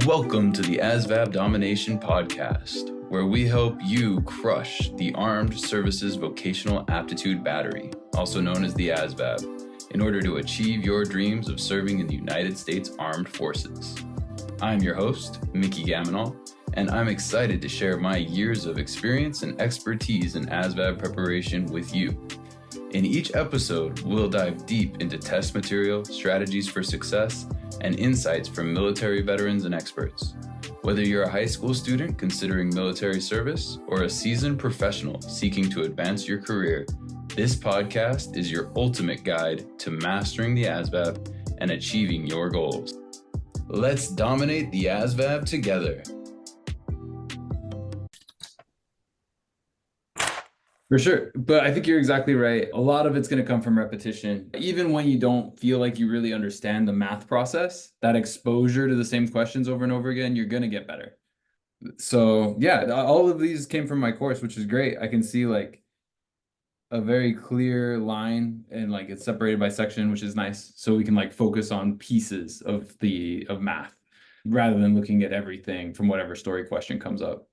Welcome to the ASVAB Domination Podcast, where we help you crush the Armed Services Vocational Aptitude Battery, also known as the ASVAB, in order to achieve your dreams of serving in the United States Armed Forces. I'm your host, Mickey Gamonal, and I'm excited to share my years of experience and expertise in ASVAB preparation with you. In each episode, we'll dive deep into test material, strategies for success, and insights from military veterans and experts. Whether you're a high school student considering military service or a seasoned professional seeking to advance your career, this podcast is your ultimate guide to mastering the ASVAB and achieving your goals. Let's dominate the ASVAB together. For sure. But I think you're exactly right. A lot of it's going to come from repetition. Even when you don't feel like you really understand the math process, that exposure to the same questions over and over again, you're going to get better. So yeah, all of these came from my course, which is great. I can see like a very clear line and like it's separated by section, which is nice. So we can like focus on pieces of math rather than looking at everything from whatever story question comes up.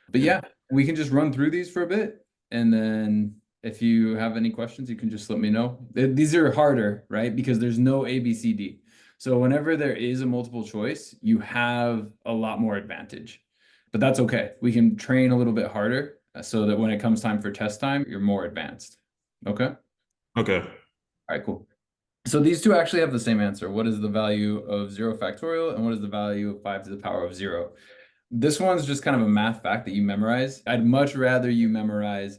But yeah, we can just run through these for a bit. And then if you have any questions, you can just let me know. These are harder, right? Because there's no A, B, C, D. So whenever there is a multiple choice, you have a lot more advantage. But that's okay. We can train a little bit harder so that when it comes time for test time, you're more advanced. Okay? Okay. All right, cool. So these two actually have the same answer. What is the value of 0 factorial and what is the value of 5 to the power of 0? This one's just kind of a math fact that you memorize. I'd much rather you memorize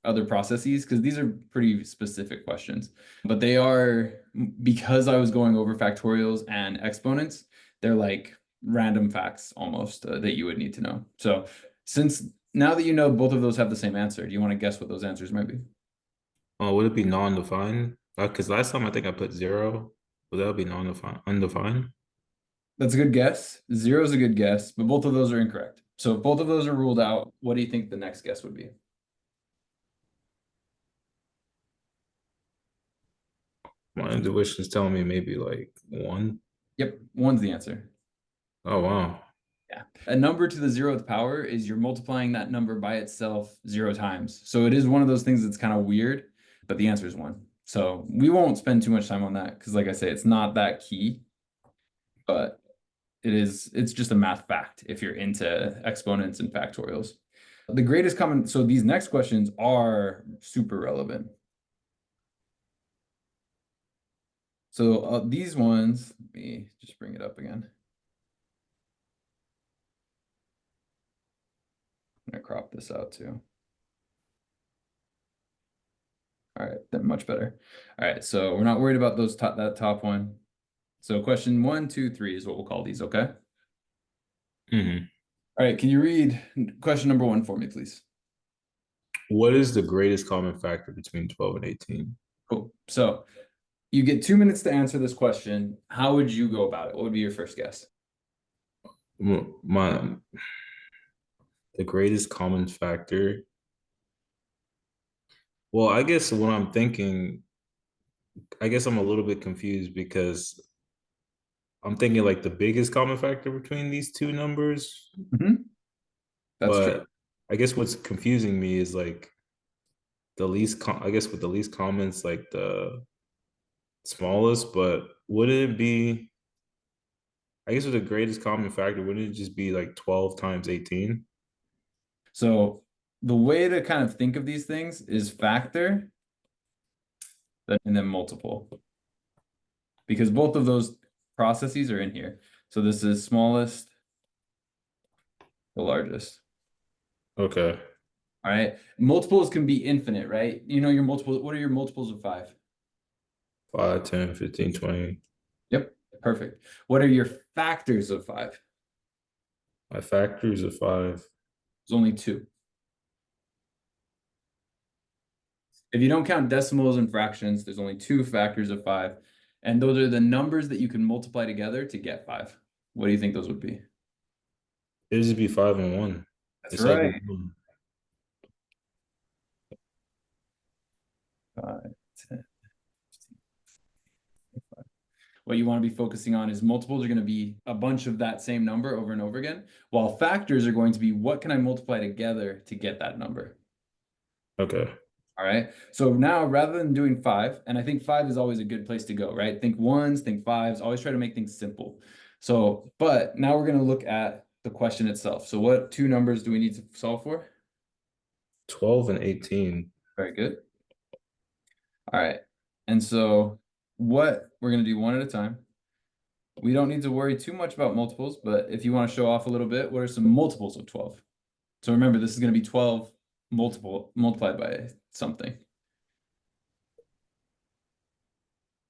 other processes because these are pretty specific questions. But they are, because I was going over factorials and exponents, they're like random facts almost that you would need to know. So since now that you know both of those have the same answer, do you want to guess what those answers might be? Would it be non-defined? Because last time I think I put 0. Would that be non-defined, undefined? That's a good guess. 0 is a good guess, but both of those are incorrect. So if both of those are ruled out, what do you think the next guess would be? My intuition is telling me maybe like 1. Yep, 1's the answer. Oh, wow. Yeah. A number to the 0th power is you're multiplying that number by itself 0 times. So it is one of those things that's kind of weird, but the answer is 1. So we won't spend too much time on that because like I say, it's not that key, but it's just a math fact if you're into exponents and factorials. The greatest common, so these next questions are super relevant. So these ones, let me just bring it up again. I'm gonna crop this out too. All right, then much better. All right, so we're not worried about those that top one. So question 1, 2, 3 is what we'll call these, okay? Mm-hmm. All right, can you read question number 1 for me, please? What is the greatest common factor between 12 and 18? Cool. So you get 2 minutes to answer this question. How would you go about it? What would be your first guess? The greatest common factor. Well, I guess what I'm thinking, I guess I'm a little bit confused because I'm thinking like the biggest common factor between these two numbers. Mm-hmm. That's but true. I guess what's confusing me is like the least, I guess with the least commons, like the smallest, but wouldn't it be, I guess with the greatest common factor, wouldn't it just be like 12 times 18? So the way to kind of think of these things is factor and then multiple. Because both of those processes are in here. So this is smallest, the largest. Okay. All right. Multiples can be infinite, right? You know your multiples. What are your multiples of 5? 5, 10, 15, 20. Yep. Perfect. What are your factors of 5? My factors of 5. There's only 2. If you don't count decimals and fractions, there's only 2 factors of 5. And those are the numbers that you can multiply together to get 5. What do you think those would be? It'd just be 5 and 1. That's right. 5, 10, 15, 25. What you want to be focusing on is multiples are going to be a bunch of that same number over and over again, while factors are going to be what can I multiply together to get that number. Okay. All right. So now rather than doing 5, and I think 5 is always a good place to go, right? Think ones, think fives, always try to make things simple. So, but now we're going to look at the question itself. So what two numbers do we need to solve for? 12 and 18. Very good. All right. And so what we're going to do one at a time. We don't need to worry too much about multiples, but if you want to show off a little bit, what are some multiples of 12? So remember, this is going to be 12 multiplied by something.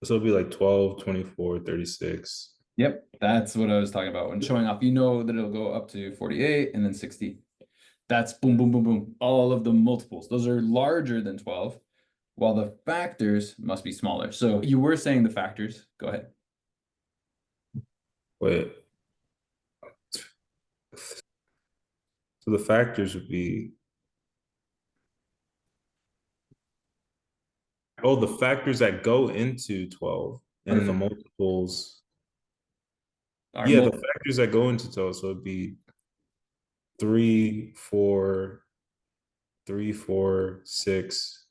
So it'll be like 12, 24, 36. Yep, that's what I was talking about. When showing off, you know that it'll go up to 48 and then 60. That's boom, boom, boom, boom. All of the multiples. Those are larger than 12, while the factors must be smaller. So you were saying the factors. Go ahead. Wait. So the factors would be, oh, the factors that go into 12 and then the multiples. Yeah, the factors that go into 12. So it'd be 3, 4, 6,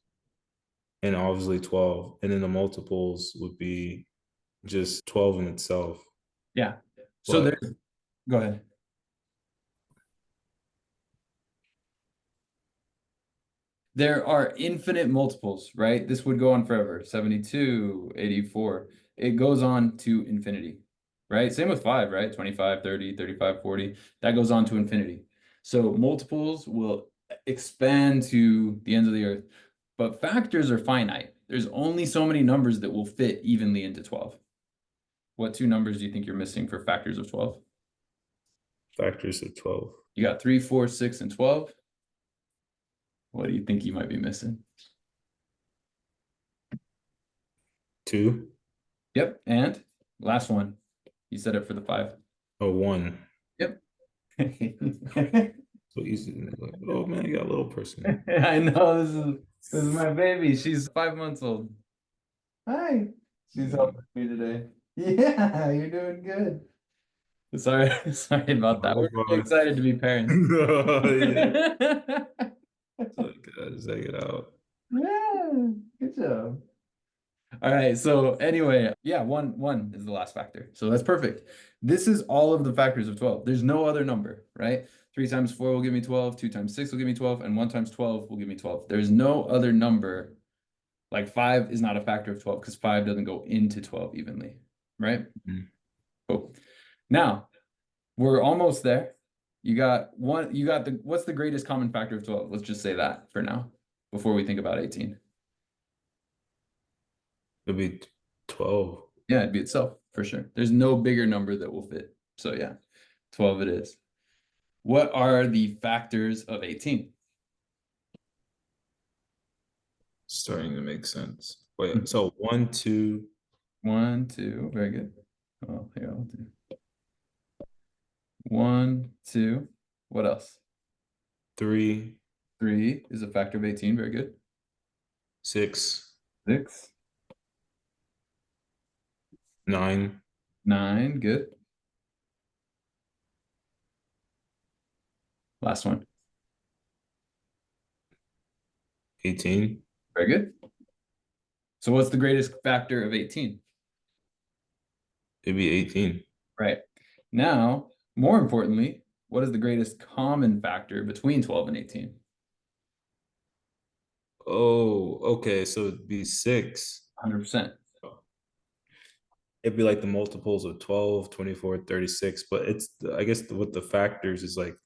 and obviously 12. And then the multiples would be just 12 in itself. Yeah. So go ahead. There are infinite multiples, right? This would go on forever. 72, 84. It goes on to infinity, right? Same with 5, right? 25, 30, 35, 40. That goes on to infinity. So multiples will expand to the ends of the earth, but factors are finite. There's only so many numbers that will fit evenly into 12. What two numbers do you think you're missing for factors of 12? Factors of 12. You got 3, 4, 6, and 12. What do you think you might be missing? 2. Yep. And last one. You said it for the 5. Oh, 1. Yep. So easy. Like, oh man, you got a little person. I know, this is my baby. She's 5 months old. Hi. She's helping me today. Yeah, you're doing good. Sorry about that. We're really excited to be parents. Just take it out. Yeah, good job. All right, so anyway, yeah, one is the last factor. So that's perfect. This is all of the factors of 12. There's no other number, right? 3 times 4 will give me 12, 2 times 6 will give me 12, and 1 times 12 will give me 12. There's no other number. Like 5 is not a factor of 12 because 5 doesn't go into 12 evenly, right? Mm-hmm. Cool. Now, we're almost there. What's the greatest common factor of 12? Let's just say that for now, before we think about 18. It'll be 12. Yeah, it'd be itself, for sure. There's no bigger number that will fit. So yeah, 12 it is. What are the factors of 18? Starting to make sense. Wait, so 1, 2. 1, 2, very good. Oh, here, I'll do 1, 2. What else? 3. 3 is a factor of 18, very good. 6. 6. 9. 9, good. Last one. 18. Very good. So what's the greatest factor of 18? It'd be 18. Right. Now, more importantly, what is the greatest common factor between 12 and 18? Oh, okay. So it'd be 6. 100%. It'd be like the multiples of 12, 24, 36. But it's, I guess, what the factors is like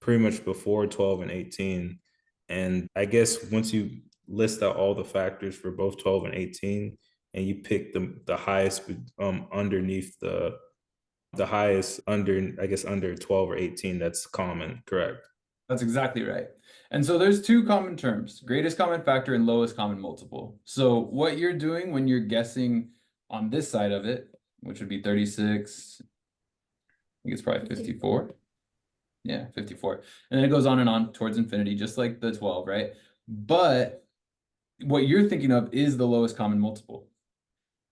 pretty much before 12 and 18. And I guess once you list out all the factors for both 12 and 18, and you pick the highest underneath the highest under, I guess, under 12 or 18, that's common, correct? That's exactly right. And so there's two common terms, greatest common factor and lowest common multiple. So what you're doing when you're guessing on this side of it, which would be 36, I think it's probably 54. Yeah, 54. And then it goes on and on towards infinity, just like the 12, right? But what you're thinking of is the lowest common multiple.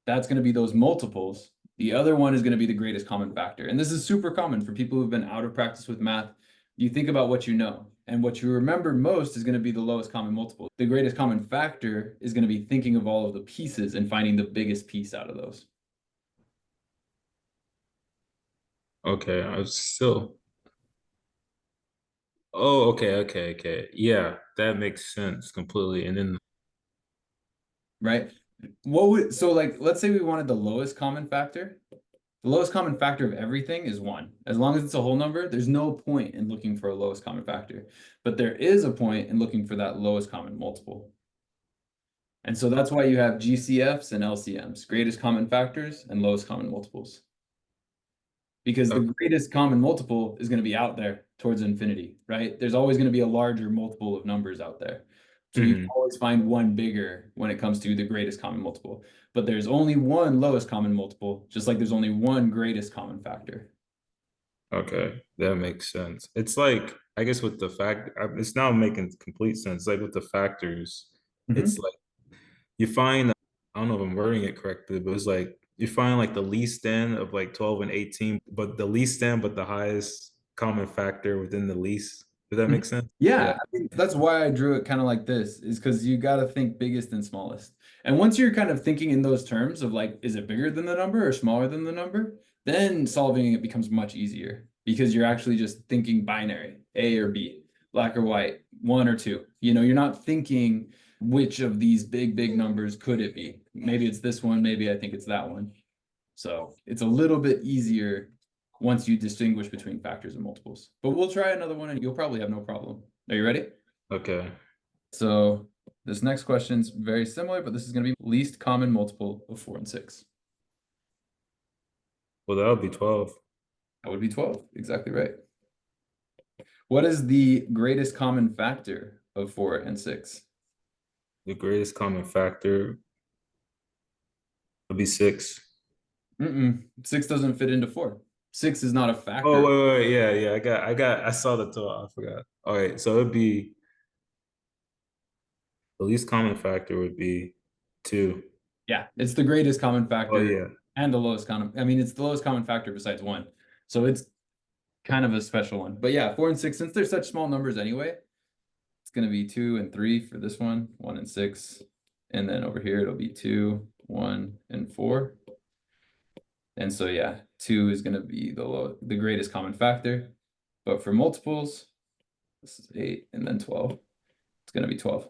That's going to be those multiples The other one is going to be the greatest common factor. And this is super common for people who've been out of practice with math. You think about what you know, and what you remember most is going to be the lowest common multiple. The greatest common factor is going to be thinking of all of the pieces and finding the biggest piece out of those. Okay, I was still. Oh, okay. Yeah, that makes sense completely. And then, Right? What would, so like, let's say we wanted the lowest common factor. The lowest common factor of everything is 1. As long as it's a whole number, there's no point in looking for a lowest common factor. But there is a point in looking for that lowest common multiple. And so that's why you have GCFs and LCMs, greatest common factors and lowest common multiples. Because the greatest common multiple is going to be out there towards infinity, right? There's always going to be a larger multiple of numbers out there. So you can always find one bigger when it comes to the greatest common multiple. But there's only one lowest common multiple, just like there's only one greatest common factor. okay, that makes sense. It's like, I guess with the it's now making complete sense. Like with the factors, it's like you find, I don't know if I'm wording it correctly, but it's like you find like the least end of like 12 and 18, but the least end, but the highest common factor within the least. Does that make sense? Yeah, I mean, that's why I drew it kind of like this, is because you got to think biggest and smallest. And once you're kind of thinking in those terms of like, is it bigger than the number or smaller than the number? Then solving it becomes much easier because you're actually just thinking binary, A or B, black or white, 1 or 2. You know, you're not thinking which of these big numbers could it be? Maybe it's this one, maybe I think it's that one. So it's a little bit easier once you distinguish between factors and multiples. But we'll try another one and you'll probably have no problem. Are you ready? Okay. So this next question's very similar, but this is going to be least common multiple of 4 and 6. Well, that would be 12. That would be 12. Exactly right. What is the greatest common factor of 4 and 6? The greatest common factor would be 6. 6 doesn't fit into 4. 6 is not a factor. Oh, wait. Yeah. I saw the 12. I forgot. All right. So it'd be the least common factor would be 2. Yeah, it's the greatest common factor. Oh, yeah. And the lowest common, I mean, it's the lowest common factor besides 1. So it's kind of a special one. But yeah, 4 and 6, since they're such small numbers anyway, it's going to be 2 and 3 for this one, 1 and 6. And then over here, it'll be 2, 1, and 4. And so yeah, 2 is going to be the greatest common factor. But for multiples, this is 8 and then 12. It's going to be 12.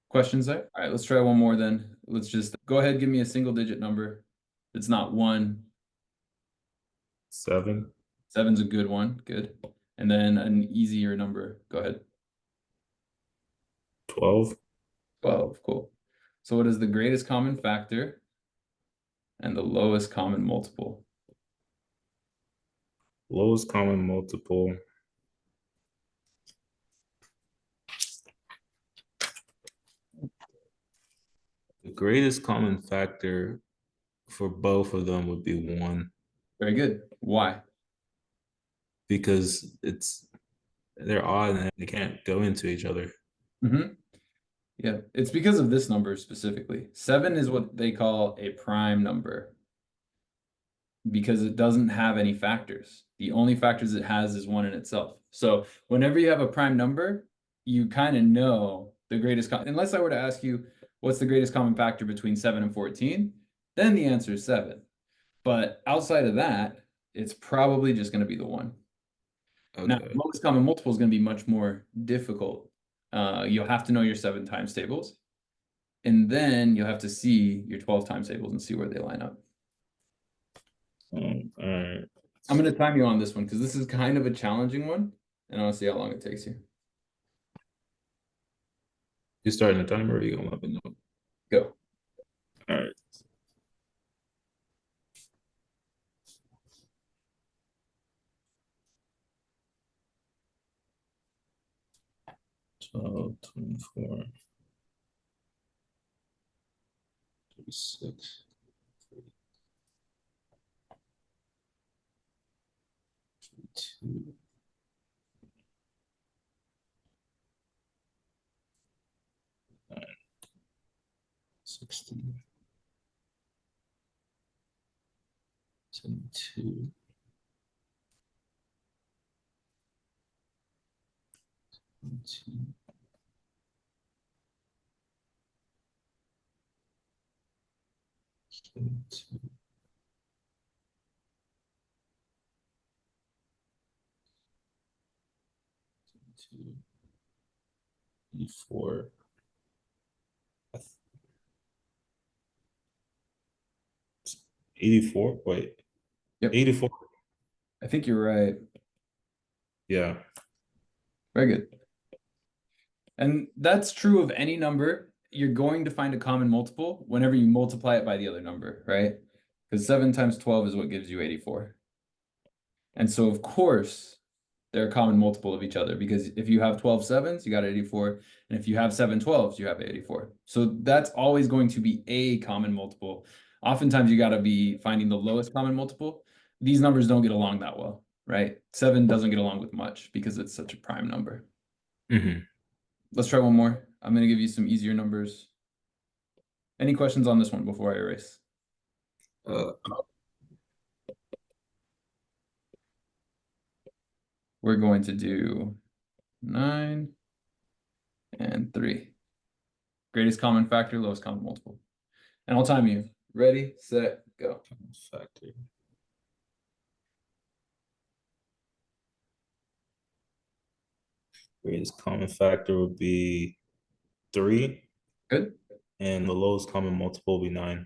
Questions there? All right, let's try one more then. Let's just go ahead, give me a single digit number. It's not 1. 7. 7's a good one. Good. And then an easier number. Go ahead. 12. 12. Cool. So what is the greatest common factor and the lowest common multiple? Lowest common multiple. The greatest common factor for both of them would be 1. Very good. Why? Because they're odd and they can't go into each other. Yeah, it's because of this number specifically. 7 is what they call a prime number because it doesn't have any factors. The only factors it has is 1 in itself. So whenever you have a prime number, you kind of know the greatest, unless I were to ask you, what's the greatest common factor between 7 and 14? Then the answer is 7. But outside of that, it's probably just going to be the 1. Okay. Now, lowest common multiple is going to be much more difficult. You'll have to know your 7 times tables. And then you'll have to see your 12 times tables and see where they line up. All right. I'm going to time you on this one because this is kind of a challenging one. And I want to see how long it takes you. You starting the timer or you gonna let me know? Go. All right. So 24, 36, 32. 72. 72. 72. 84. 84. Wait. Yep. 84. I think you're right. Yeah. Very good. And that's true of any number. You're going to find a common multiple whenever you multiply it by the other number, right? Because 7 times 12 is what gives you 84. And so, of course, they're a common multiple of each other, because if you have 12 sevens, you got 84. And if you have 7 12s, you have 84. So that's always going to be a common multiple. Oftentimes, you got to be finding the lowest common multiple. These numbers don't get along that well, right? 7 doesn't get along with much because it's such a prime number. Mm-hmm. Let's try one more. I'm going to give you some easier numbers. Any questions on this one before I erase? We're going to do 9 and 3. Greatest common factor, lowest common multiple. And I'll time you. Ready, set, go. Factor. Greatest common factor would be 3. Good. And the lowest common multiple will be 9.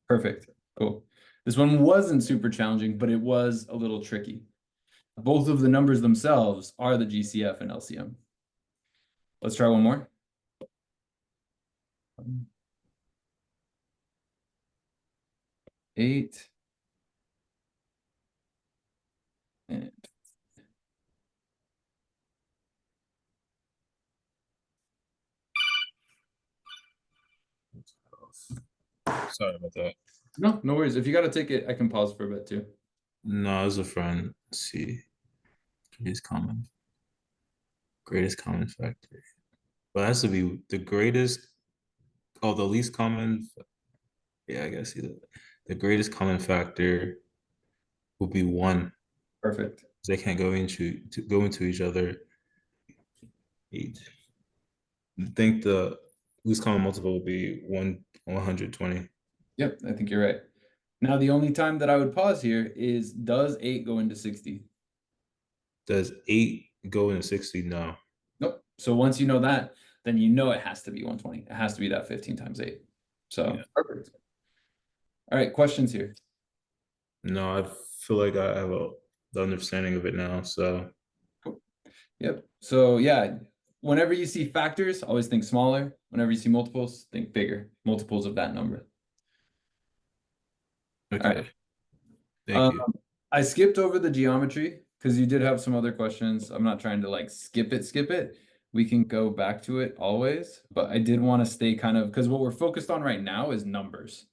Perfect. Cool. This one wasn't super challenging, but it was a little tricky. Both of the numbers themselves are the GCF and LCM. Let's try one more. 8 and Sorry about that. no worries. If you got to take it, I can pause for a bit too. No, as a friend. Let's see. Greatest common factor. But it has to be the greatest. Oh, the least common. Yeah, I guess the greatest common factor would be 1. Perfect. They can't go into each other. 8. I think the least common multiple would be 120. Yep, I think you're right. Now, the only time that I would pause here is, does 8 go into 60? Does 8 go into 60? No. Nope. So once you know that, then you know it has to be 120. It has to be that 15 times 8. So Yeah. perfect. All right, questions here. No, I feel like I have the understanding of it now. So Cool. Yep. So yeah, whenever you see factors, always think smaller. Whenever you see multiples, think bigger. Multiples of that number. okay. All right. Thank you. I skipped over the geometry because you did have some other questions. I'm not trying to like skip it. We can go back to it always, but I did want to stay kind of, because what we're focused on right now is numbers,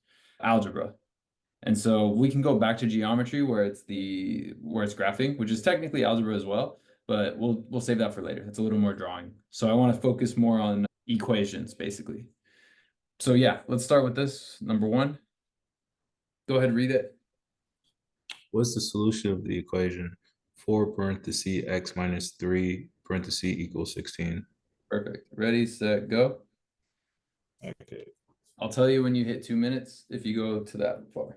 algebra. And so we can go back to geometry where it's graphing, which is technically algebra as well, but we'll save that for later. It's a little more drawing. So I want to focus more on equations basically. So yeah, let's start with this. Number 1. Go ahead, read it. What's the solution of the equation 4 parentheses x minus 3 parentheses equals 16? Perfect. Ready, set, go. Okay. I'll tell you when you hit 2 minutes if you go to that far.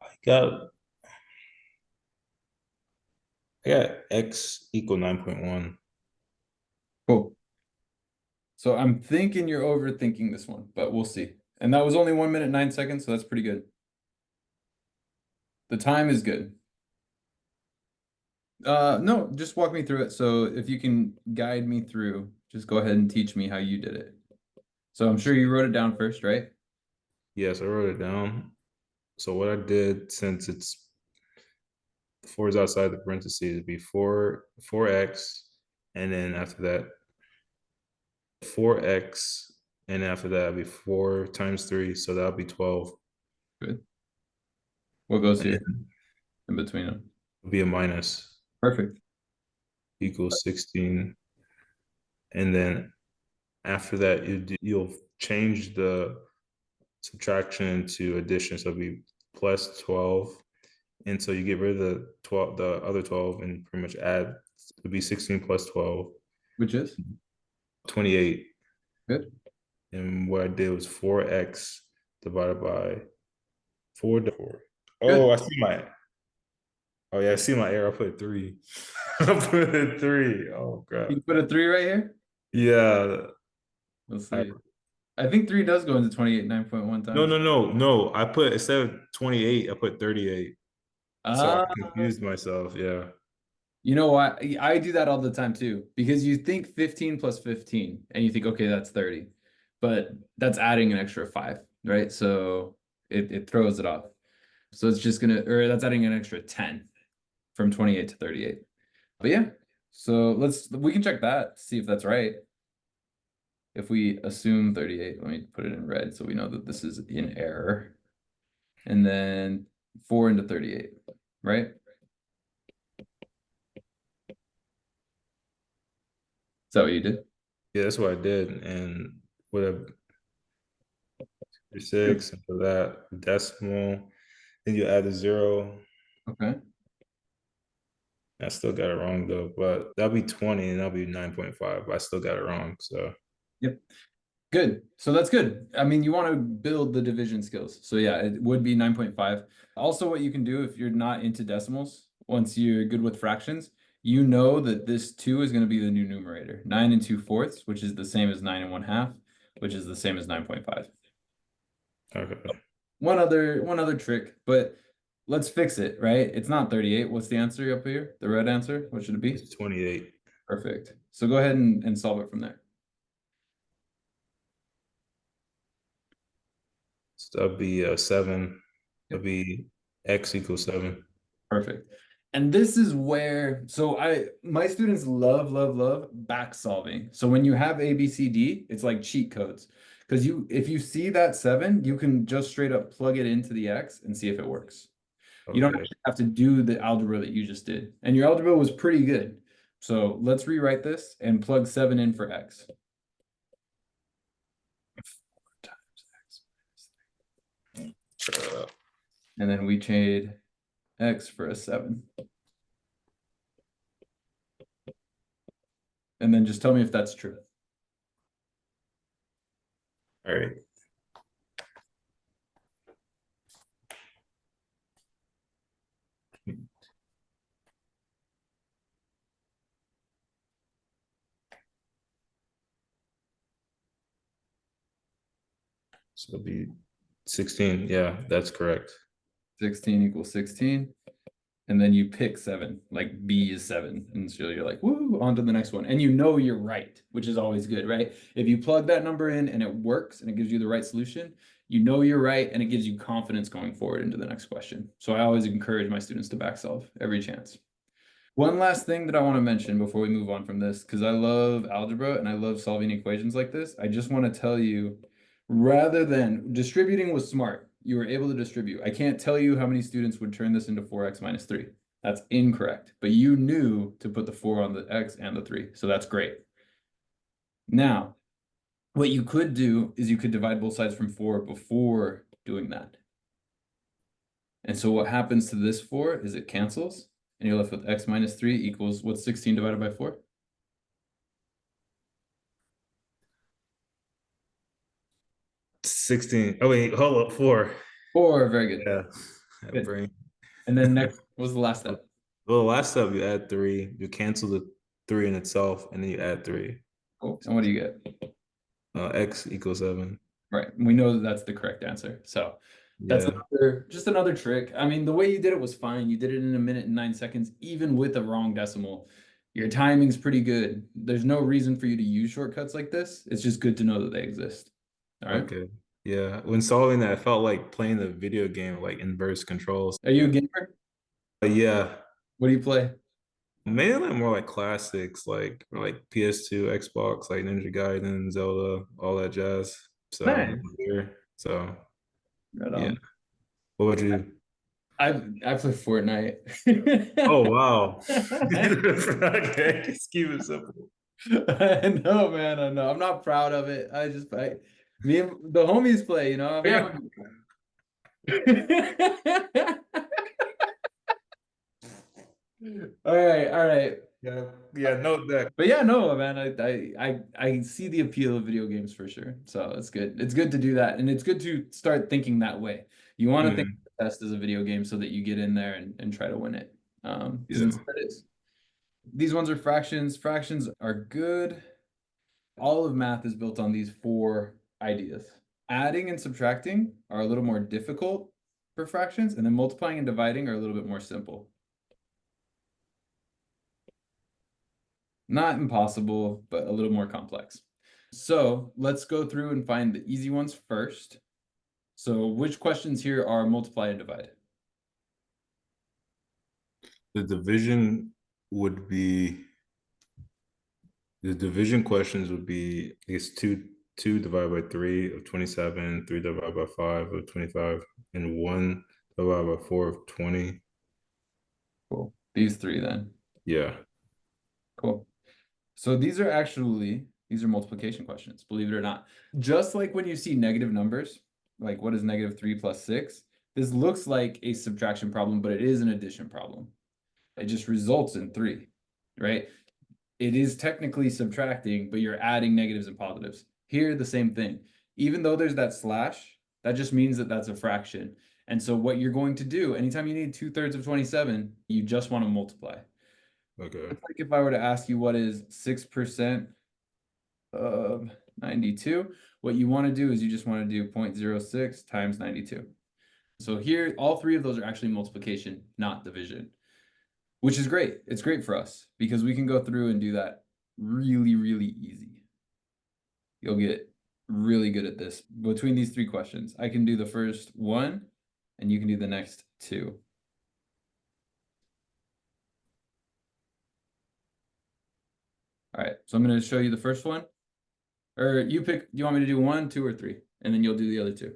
I got x equal 9.1. Cool. So I'm thinking you're overthinking this one, but we'll see. And that was only 1 minute, 9 seconds, so that's pretty good. The time is good. No, just walk me through it. So if you can guide me through, just go ahead and teach me how you did it. So I'm sure you wrote it down first, right? Yes, I wrote it down. So what I did, since it's 4 is outside the parentheses, it'd be 4x, and then after that 4x, and after that it'd be 4 times 3, so that'll be 12. Good. What goes And here then in between them? it'll be a minus Perfect. equals 16. And then after that, you'll change the subtraction to addition, so it'll be plus 12. And so you get rid of the other 12, and pretty much add, it'll be 16 plus 12, Which is? 28. Good. And what I did was 4x divided by 4. Good. I see my error. I put 3. I put a 3. Oh god. You put a 3 right here? Yeah. Let's see. I think 3 does go into 28 9.1 times. No. I put, instead of 28, I put 38. So I Ah, confused myself. Yeah. you know what? I do that all the time too, because you think 15 plus 15 and you think, okay, that's 30, but that's adding an extra 5, right? So it throws it off. So it's just gonna, or that's adding an extra 10 from 28 to 38. But yeah, so we can check that, see if that's right. If we assume 38, let me put it in red so we know that this is in error. And then 4 into 38, right? Is that what you did? Yeah, that's what I did. And with a 6, and for that decimal, then you add a 0. Okay. I still got it wrong though, but that'll be 20 and that'll be 9.5. I still got it wrong. So Yep. Good. So that's good. I mean, you want to build the division skills. So yeah, it would be 9.5. Also, what you can do if you're not into decimals, once you're good with fractions, you know that this 2 is going to be the new numerator. 9 and 2/4, which is the same as 9 and 1/2, which is the same as 9.5. okay. One other trick, but let's fix it, right? It's not 38. What's the answer up here? The red answer? What should it be? It's 28. Perfect. So go ahead and solve it from there. So that'll be 7. That'll be x equals 7. Perfect. And this is where, so my students love back solving. So when you have A, B, C, D, it's like cheat codes. Because if you see that 7, you can just straight up plug it into the X and see if it works. You don't Okay. actually have to do the algebra that you just did. And your algebra was pretty good. So let's rewrite this and plug 7 in for X. 4 times X. And then we trade X for a 7. And then just tell me if that's true. All right. So it'll be 16. Yeah, that's correct. 16 equals 16. And then you pick 7, like B is 7. And so you're like, woo, on to the next one. And you know you're right, which is always good, right? If you plug that number in and it works and it gives you the right solution, you know you're right and it gives you confidence going forward into the next question. So I always encourage my students to back solve every chance. One last thing that I want to mention before we move on from this, because I love algebra and I love solving equations like this. I just want to tell you, rather than distributing was smart, you were able to distribute. I can't tell you how many students would turn this into 4x minus 3. That's incorrect. But you knew to put the 4 on the x and the 3. So that's great. Now, what you could do is you could divide both sides from 4 before doing that. And so what happens to this 4 is it cancels. And you're left with x minus 3 equals, what's 16 divided by 4? 16. Oh, wait, hold up. 4. 4, very good. Yeah. Good. Brain. And then next was the last step. Well, last step, you add 3. You cancel the 3 in itself, and then you add 3. Cool. And what do you get? X equals 7. Right. We know that that's the correct answer. So that's Yeah. just another trick. I mean, the way you did it was fine. You did it in 1 minute and 9 seconds, even with a wrong decimal. Your timing's pretty good. There's no reason for you to use shortcuts like this. It's just good to know that they exist. All right. Okay. Yeah. When solving that, I felt like playing the video game, like inverse controls. Are you a gamer? Yeah. What do you play? Mainly like more like classics, like or like PS2, Xbox, like Ninja Gaiden, Zelda, all that jazz. So Nice. here. So Right yeah. on. What about you? I play Fortnite. Oh wow. Okay, just keep it simple. I know, man. I know. I'm not proud of it. Me and the homies play, you know. We have all right, all right. Yeah. Yeah, note that. But yeah, no, man. I see the appeal of video games for sure. So it's good. It's good to do that, and it's good to start thinking that way. You want to think Mhm. of the test as a video game so that you get in there and try to win it. Because Yeah. instead it's these ones are fractions. Fractions are good. All of math is built on these four ideas. Adding and subtracting are a little more difficult for fractions, and then multiplying and dividing are a little bit more simple. Not impossible, but a little more complex. So let's go through and find the easy ones first. So which questions here are multiply and divide? The division would be the division questions would be I guess two divided by 3 of 27, 3 divided by 5 of 25, and 1 divided by 4 of 20. Cool. These three then. Yeah. Cool. So these are multiplication questions, believe it or not. Just like when you see negative numbers, like what is negative 3 plus 6? This looks like a subtraction problem, but it is an addition problem. It just results in 3, right? It is technically subtracting, but you're adding negatives and positives. Here, the same thing. Even though there's that slash, that just means that that's a fraction. And so what you're going to do, anytime you need 2/3 of 27, you just want to multiply. Okay. Like if I were to ask you what is 6% of 92, what you want to do is you just want to do 0.06 times 92. So here, all three of those are actually multiplication, not division, which is great. It's great for us because we can go through and do that really, really easy. You'll get really good at this. Between these three questions, I can do the first one and you can do the next two. All right, so I'm going to show you the first one. Or you pick, do you want me to do 1, 2, or 3? And then you'll do the other two.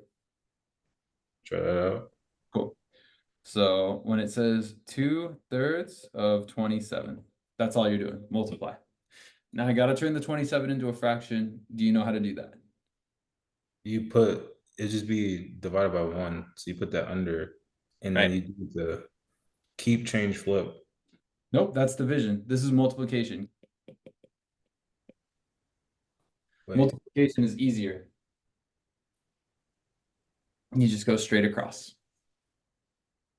Try that out. Cool. So when it says 2/3 of 27, that's all you're doing, multiply. Now I got to turn the 27 into a fraction. Do you know how to do that? You put it just be divided by 1. So you put that under and then Right. you do the keep change flip. Nope, that's division. This is multiplication. Wait. Multiplication is easier. You just go straight across.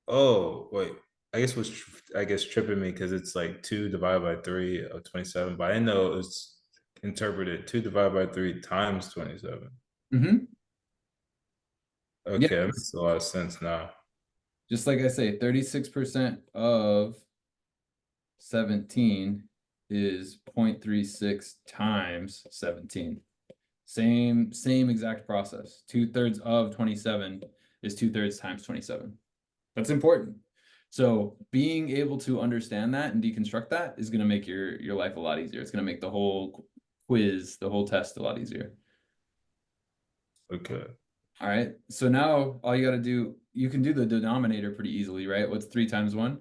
Oh, wait. I guess tripping me because it's like 2 divided by 3 of 27, but I didn't know it's interpreted 2 divided by 3 times 27. Mm-hmm. Okay, that makes a lot of sense now. Just like I say, 36% of 17 is 0.36 times 17. Same exact process. 2/3 of 27 is 2/3 times 27. That's important. So being able to understand that and deconstruct that is going to make your life a lot easier. It's going to make the whole quiz, the whole test a lot easier. Okay. All right. So now all you got to do, you can do the denominator pretty easily, right? What's 3 times 1?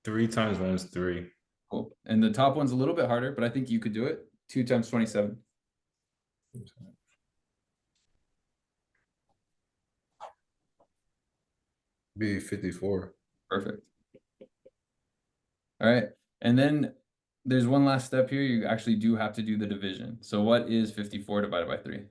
3 times 1 is 3. Cool. And the top one's a little bit harder, but I think you could do it. 2 times 27. Be 54. Perfect. All right. And then there's one last step here. You actually do have to do the division. So what is 54 divided by 3?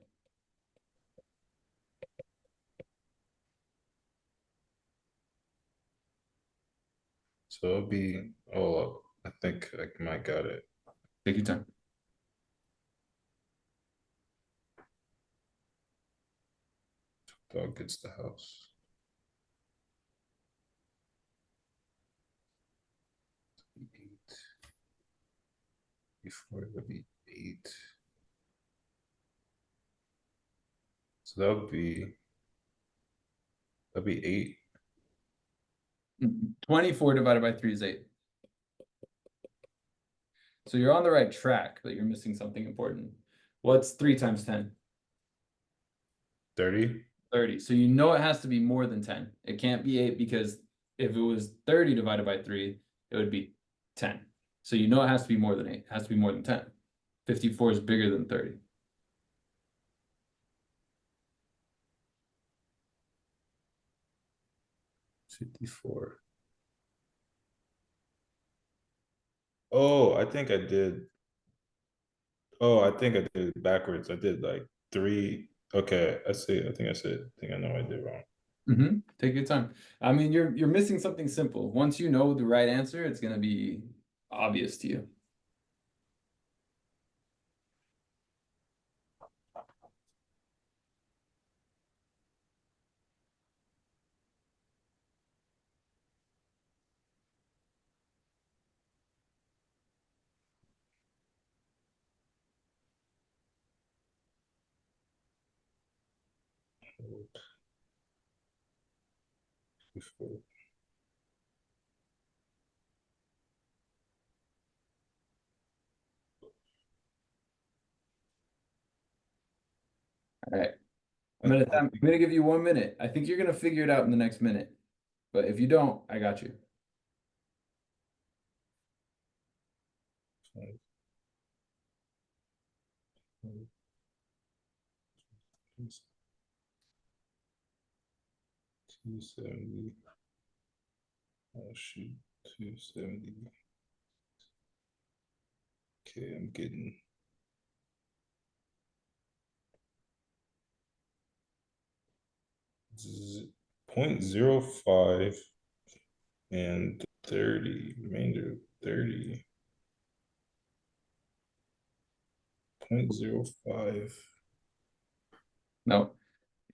So it'll be, oh, I think I might got it. Take your time. Dog gets the house. 8. Before it would be 8. So that'd be 8. 24 divided by 3 is 8. So you're on the right track, but you're missing something important. What's 3 times 10? 30. 30. So you know it has to be more than 10. It can't be 8 because if it was 30 divided by 3, it would be 10. So you know it has to be more than 8. It has to be more than 10. 54 is bigger than 30. $54. Oh, I think I did. Oh, I think I did it backwards. I did like 3. Okay, I see. I think I know I did wrong. Take your time. I mean, you're missing something simple. Once you know the right answer, it's going to be obvious to you. Before. All right. I'm gonna give you 1 minute. I think you're gonna figure it out in the next minute. But if you don't, I got you. 270. Oh shoot, 270. Okay, I'm getting 0.05 and 30, remainder of 30. 0.05. No,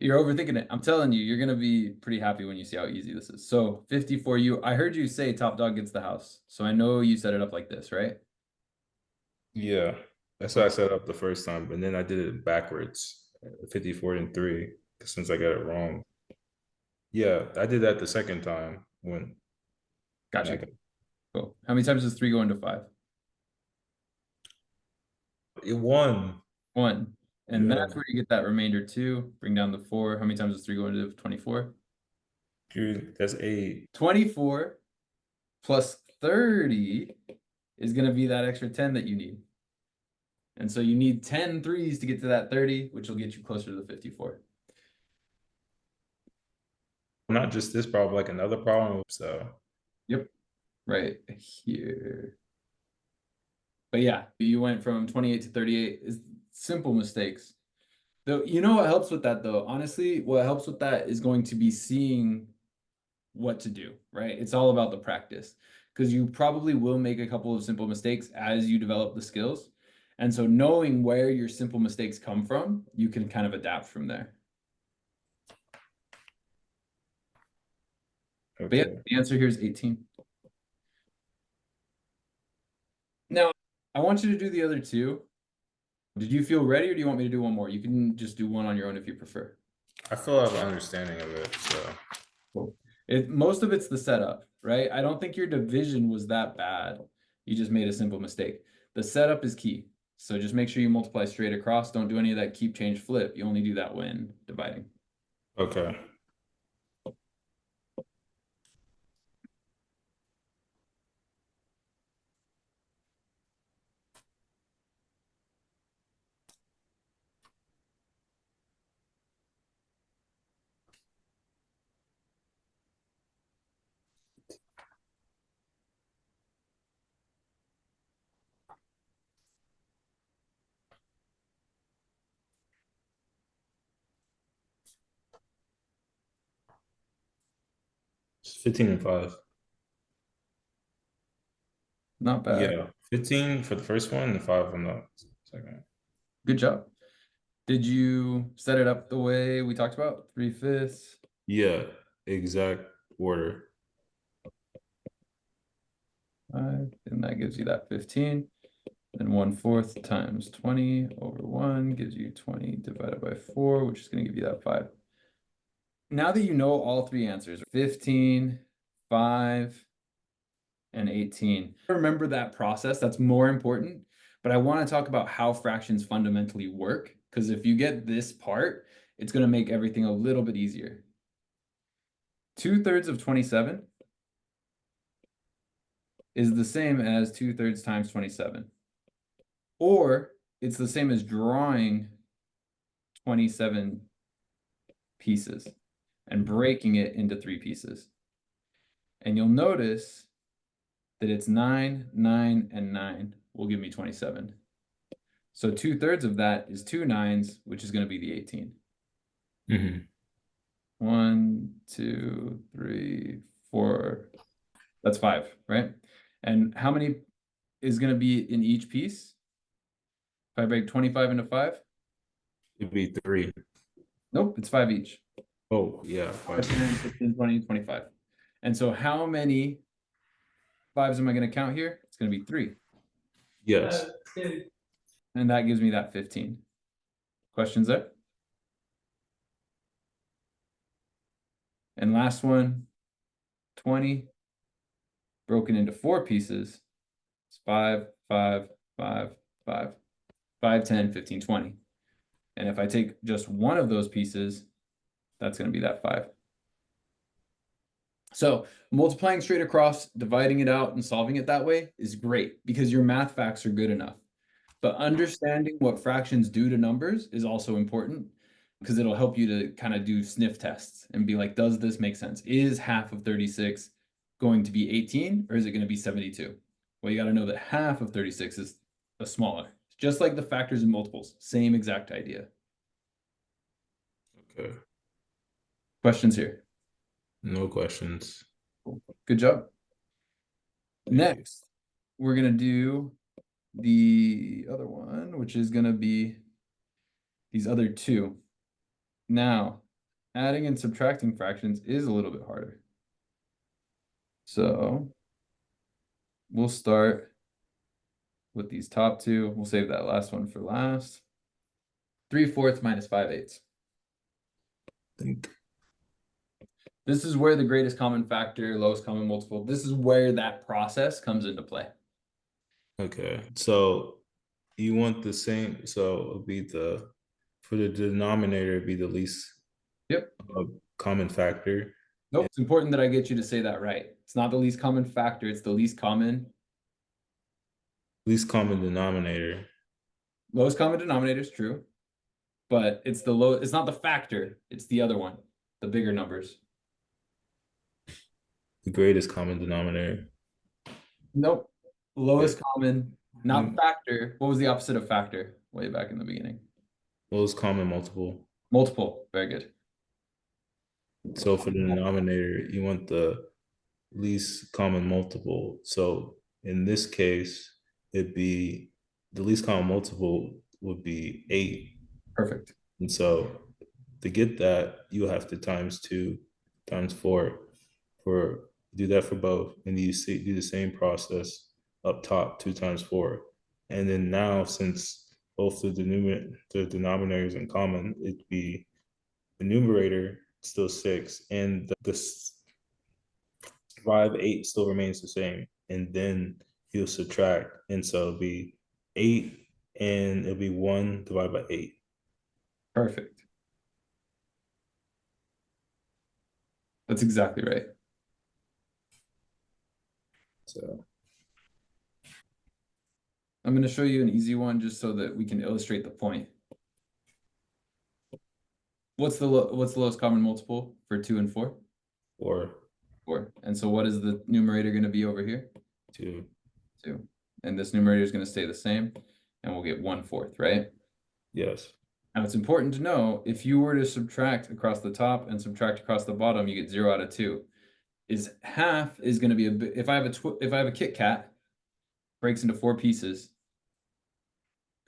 you're overthinking it. I'm telling you, you're gonna be pretty happy when you see how easy this is. So 50 for you. I heard you say top dog gets the house. So I know you set it up like this, right? Yeah, that's what I set up the first time, and then I did it backwards, 54 and 3, since I got it wrong. Yeah, I did that the second time when Gotcha. Cool. How many times does 3 go into 5? it won. 1. And Yeah. that's where you get that remainder 2. Bring down the 4. How many times does 3 go into 24? That's 8. 24 plus 30 is going to be that extra 10 that you need. And so you need 10 threes to get to that 30, which will get you closer to the 54. Not just this problem, like another problem. So, Yep, right here. But yeah, you went from 28 to 38 is simple mistakes. Though, you know what helps with that though? Honestly, what helps with that is going to be seeing what to do, right? It's all about the practice because you probably will make a couple of simple mistakes as you develop the skills. And so knowing where your simple mistakes come from, you can kind of adapt from there. okay. But yeah, the answer here is 18. Now, I want you to do the other 2. Did you feel ready or do you want me to do one more? You can just do one on your own if you prefer. I feel I have an understanding of it. So, Cool. Most of it's the setup, right? I don't think your division was that bad. You just made a simple mistake. The setup is key. So just make sure you multiply straight across. Don't do any of that keep, change, flip. You only do that when dividing. okay. It's 15 and 5. Not bad. Yeah, 15 for the first one and 5 on the second. Good job. Did you set it up the way we talked about? 3/5? Yeah, exact order. 5, and that gives you that 15. And 1/4 times 20 over 1 gives you 20 divided by 4, which is going to give you that 5. Now that you know all three answers, 15, 5, and 18, remember that process. That's more important. But I want to talk about how fractions fundamentally work, because if you get this part, it's going to make everything a little bit easier. 2/3 of 27 is the same as 2/3 times 27. Or it's the same as drawing 27 pieces and breaking it into 3 pieces. And you'll notice that it's 9, 9, and 9 will give me 27. So 2/3 of that is 2 9s, which is going to be the 18. 1, 2, 3, 4. That's 5, right? And how many is going to be in each piece? If I break 25 into 5? It'd be 3. Nope, it's 5 each. Oh, yeah. 5, 10, 15, 20, 25. And so how many 5s am I going to count here? It's going to be 3. Yes. And that gives me that 15. Questions there? And last one, 20, broken into 4 pieces. It's 5, 5, 5, 5, 5, 10, 15, 20. And if I take just one of those pieces, that's going to be that 5. So multiplying straight across, dividing it out, and solving it that way is great because your math facts are good enough. But understanding what fractions do to numbers is also important because it'll help you to kind of do sniff tests and be like, does this make sense? Is half of 36 going to be 18 or is it going to be 72? Well, you got to know that half of 36 is a smaller, just like the factors and multiples, same exact idea. Okay. Questions here? No questions. Good job. Next, we're going to do the other one, which is going to be these other 2. Now, adding and subtracting fractions is a little bit harder. So we'll start with these top 2. We'll save that last one for last. 3/4 minus 5/8. Think. This is where the greatest common factor, lowest common multiple, this is where that process comes into play. Okay. So you want the same, so it'll be for the denominator, it'd be the least common factor. Nope. It's important that I get you to say that right. It's not the least common factor, it's the least common denominator. Lowest common denominator is true, but it's not the factor, it's the other one, the bigger numbers. The greatest common denominator. Nope. Lowest common, not factor. What was the opposite of factor way back in the beginning? Lowest common multiple. Multiple. Very good. So for the denominator, you want the least common multiple. So in this case, it'd be the least common multiple would be 8. Perfect. And so to get that, you have to times 2 times 4 do that for both. And you do the same process up top, 2 times 4. And then now, since both the denominator is in common, it'd be the numerator still 6, and the 5, 8 still remains the same. And then you'll subtract, and so it'll be 8, and it'll be 1 divided by 8. Perfect. That's exactly right. So I'm going to show you an easy one just so that we can illustrate the point. What's the lowest common multiple for 2 and 4? 4. 4. And so what is the numerator going to be over here? 2. 2. And this numerator is going to stay the same, and we'll get 1/4, right? Yes. Now it's important to know if you were to subtract across the top and subtract across the bottom, you get 0 out of 2. Is half is going to be if I have a Kit Kat breaks into 4 pieces,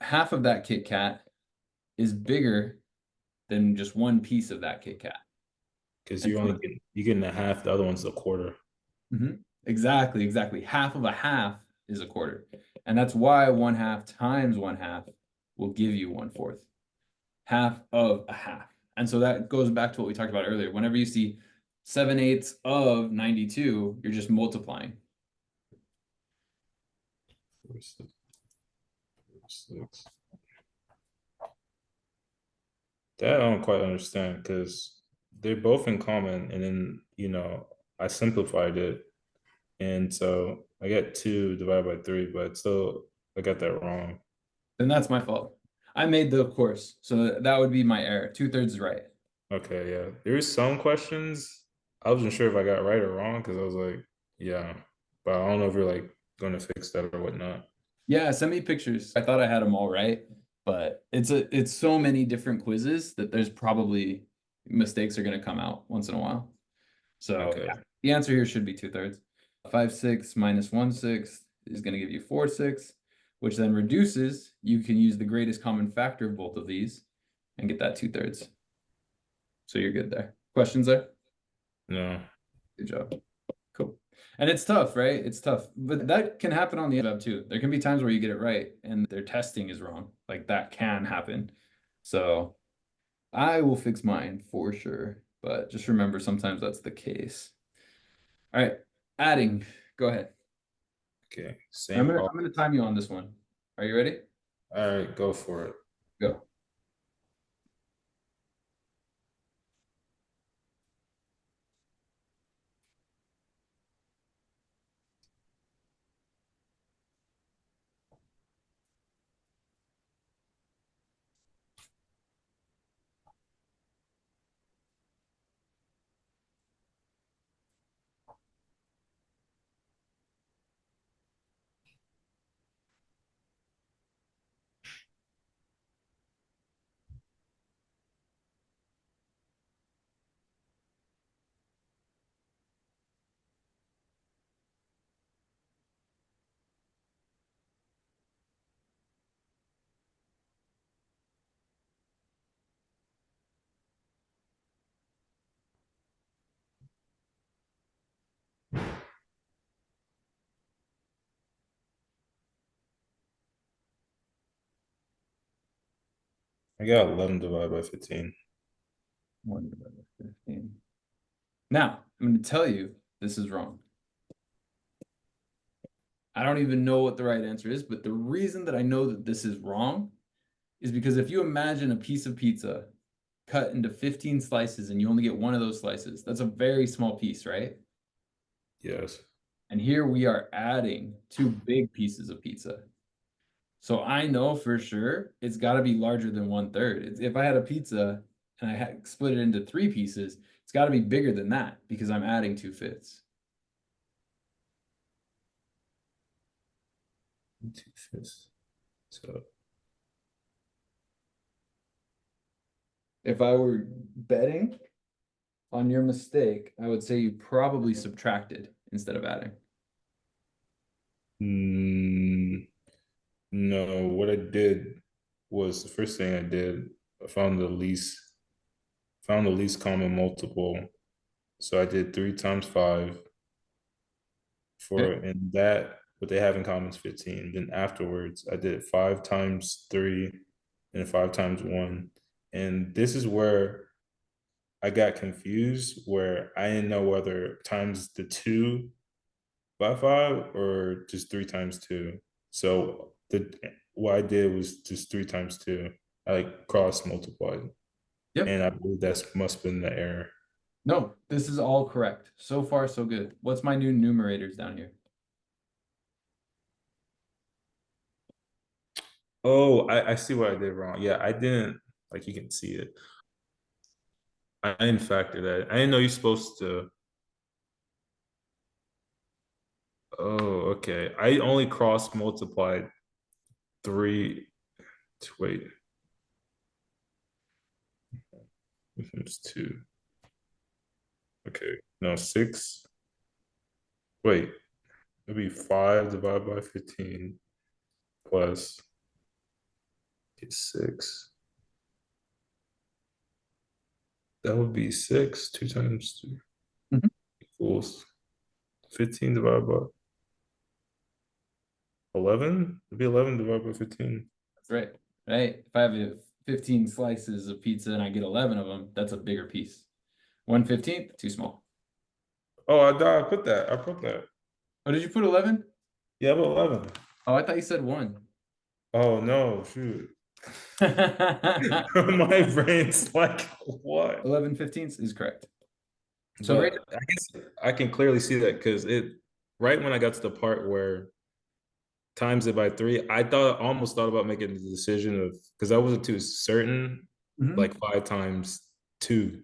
half of that Kit Kat is bigger than just one piece of that Kit Kat. Because And you're getting a half, the other one's a quarter. Exactly. Half of a half is a quarter. And that's why 1/2 times 1/2 will give you 1/4. Half of a half. And so that goes back to what we talked about earlier. Whenever you see 7/8 of 92, you're just multiplying. 4/6. That I don't quite understand because they're both in common, and then I simplified it, and so I get 2 divided by 3, but still I got that wrong. Then that's my fault. I made the course, so that would be my error. 2/3 is right. Okay, yeah. There's some questions I wasn't sure if I got right or wrong because I was like, yeah, but I don't know if you're like going to fix that or whatnot. Yeah, send me pictures. I thought I had them all right, but it's so many different quizzes that there's probably mistakes are going to come out once in a while. So Okay. yeah, the answer here should be 2/3. 5/6 minus 1/6 is going to give you 4/6, which then reduces. You can use the greatest common factor of both of these and get that 2/3. So you're good there. Questions there? No. Good job. Cool. And it's tough, right? It's tough. But that can happen on the ASVAB too. There can be times where you get it right and their testing is wrong. Like that can happen. So I will fix mine for sure. But just remember, sometimes that's the case. All right. Adding. Go ahead. Okay. I'm Same gonna time you on this one. Are you ready? All right, go for it. Go. I got 11 divided by 15. 1/15. Now, I'm going to tell you this is wrong. I don't even know what the right answer is, but the reason that I know that this is wrong is because if you imagine a piece of pizza cut into 15 slices and you only get one of those slices, that's a very small piece, right? Yes. And here we are adding 2 big pieces of pizza. So I know for sure it's got to be larger than 1/3. If I had a pizza and I had split it into 3 pieces, it's got to be bigger than that because I'm adding 2/5. 2/5. So If I were betting on your mistake, I would say you probably subtracted instead of adding. no, what I did was the first thing I did, I found the least common multiple. So I did 3 times 5 Okay. and that what they have in common is 15. Then afterwards I did 5 times 3 and 5 times 1. And this is where I got confused, where I didn't know whether times the 2 by 5 or just 3 times 2. So what I did was just 3 times 2. I like cross multiplied. Yep. And I believe that must have been the error. No, this is all correct. So far, so good. What's my new numerators down here? Oh, I see what I did wrong. Yeah, I didn't, like, you can see it. I didn't factor that. I didn't know you're supposed to. Oh, okay. I only cross multiplied 3. Wait, it's 2. Okay, no, 6. Wait, it'd be 5 divided by 15 plus 6. That would be 6. 2 times 2 Mhm. equals 15 divided by 11. It'd be 11 divided by 15. That's right. Right? If I have 15 slices of pizza and I get 11 of them, that's a bigger piece. 1/15, too small. Oh, I put that. I put that. Oh, did you put 11? Yeah, I put 11. Oh, I thought you said 1. Oh no, shoot. Eleven My brain's like, what? 15ths is correct. So right, But I guess I can clearly see that because right when I got to the part where times it by 3, almost thought about making the decision of, because I wasn't too certain, like 5 times 2.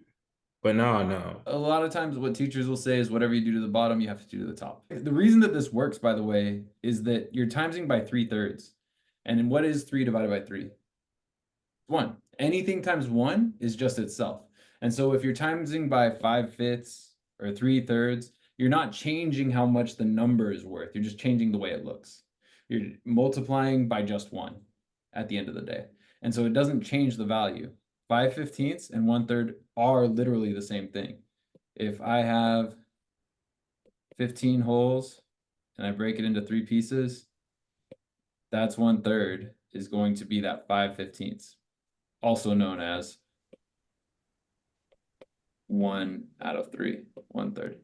But now I know. a lot of times what teachers will say is whatever you do to the bottom, you have to do to the top. The reason that this works, by the way, is that you're timesing by 3/3. And what is 3 divided by 3? 1. Anything times 1 is just itself. And so if you're timesing by 5/5 or 3/3, you're not changing how much the number is worth. You're just changing the way it looks. You're multiplying by just 1 at the end of the day. And so it doesn't change the value. 5/15 and 1/3 are literally the same thing. If I have 15 holes and I break it into 3 pieces, that's 1/3 is going to be that 5/15, also known as 1 out of 3, 1/3.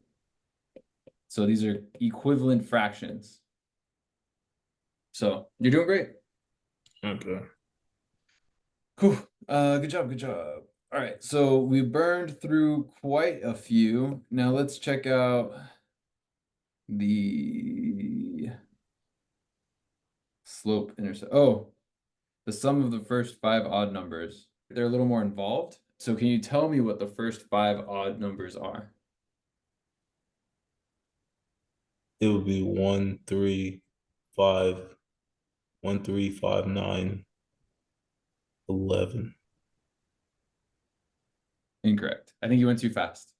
So these are equivalent fractions. So you're doing great. Okay. Cool. Good job. Good job. All right. So we burned through quite a few. Now let's check out the slope intercept. Oh, the sum of the first 5 odd numbers. They're a little more involved. So can you tell me what the first 5 odd numbers are? It would be 1, 3, 5, 1, 3, 5, 9, 11. Incorrect. I think you went too fast.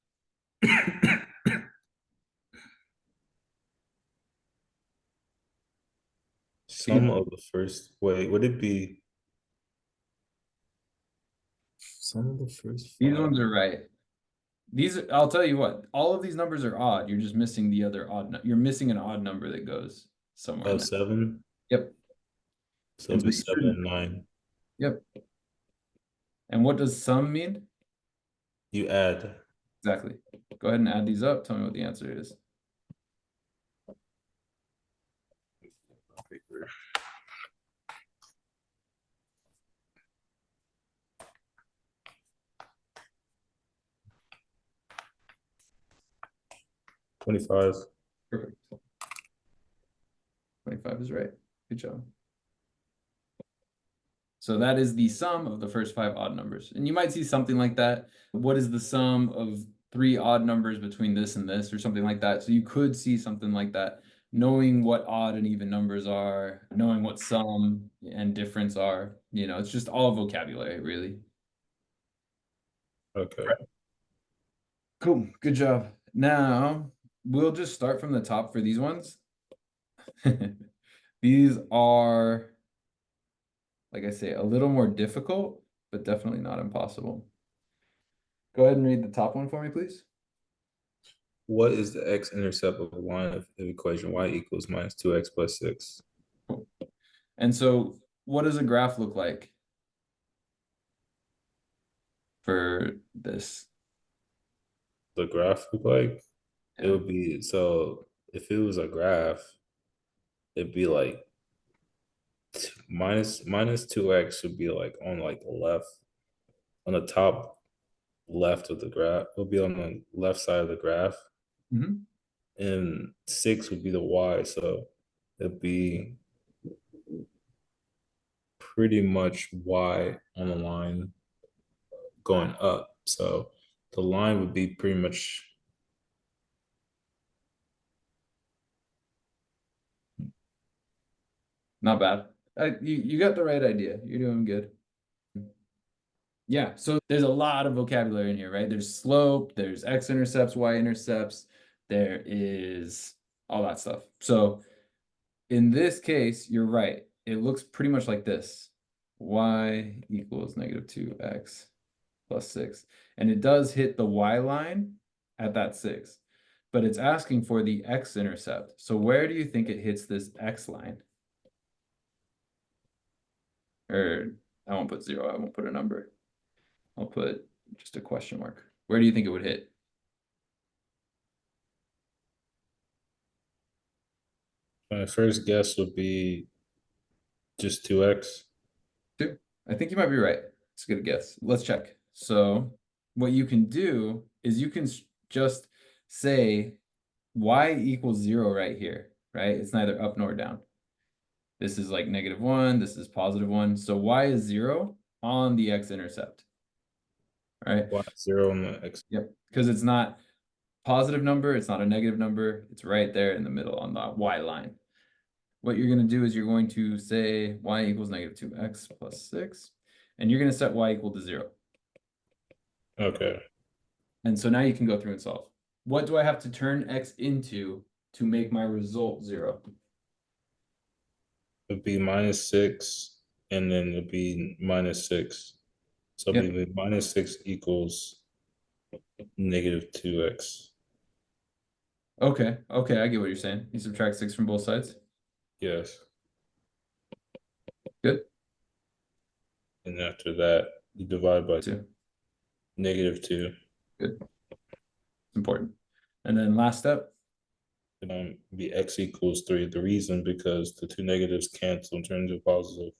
Some of the first, wait, would it be some of the first These 5? ones are right. I'll tell you what, all of these numbers are odd. You're just missing the other odd. You're missing an odd number that goes somewhere in Oh, there. 7? Yep. So And it'd be so 7 and 9. Yep. And what does sum mean? You add. Exactly. Go ahead and add these up. Tell me what the answer is. Paper. $25. Perfect. 25 is right. Good job. So that is the sum of the first 5 odd numbers. And you might see something like that. What is the sum of 3 odd numbers between this and this, or something like that? So you could see something like that. Knowing what odd and even numbers are, knowing what sum and difference are, it's just all vocabulary, really. Okay. Cool. Good job. Now, we'll just start from the top for these ones. These are, like I say, a little more difficult, but definitely not impossible. Go ahead and read the top one for me, please. What is the x-intercept of a line of the equation y equals minus 2x plus 6? Cool. And so what does a graph look like for this? The graph look like? Yeah. It would be, so if it was a graph, it'd be like minus 2x would be like on like the left, on the top left of the graph. It'll be on the left side of the graph. Mhm. And 6 would be the y. So it'd be pretty much y on the line going up. So the line would be pretty much Not bad. You got the right idea. You're doing good. Yeah, so there's a lot of vocabulary in here, right? There's slope, there's x-intercepts, y-intercepts, there is all that stuff. So in this case, you're right. It looks pretty much like this. Y equals -2x plus 6. And it does hit the y line at that 6, but it's asking for the x-intercept. So where do you think it hits this x line? Or I won't put 0, I won't put a number. I'll put just a question mark. Where do you think it would hit? My first guess would be just 2x. 2. I think you might be right. It's a good guess. Let's check. So what you can do is you can just say y equals 0 right here, right? It's neither up nor down. This is like -1, this is +1. So y is 0 on the x-intercept, right? Y 0 on the x. Yep, because it's not positive number, it's not a negative number, it's right there in the middle on the y line. What you're going to do is you're going to say y equals -2x plus 6, and you're going to set y equal to 0. Okay. And so now you can go through and solve. What do I have to turn x into to make my result 0? It'd be -6, and then it'd be -6. So it'd be -6 equals -2x. Okay, I get what you're saying. You subtract 6 from both sides. Yes. Good. And after that, you divide by 2. -2. Good. It's important. And then last step. Be x equals 3. The reason, because the two negatives cancel and turn into positive.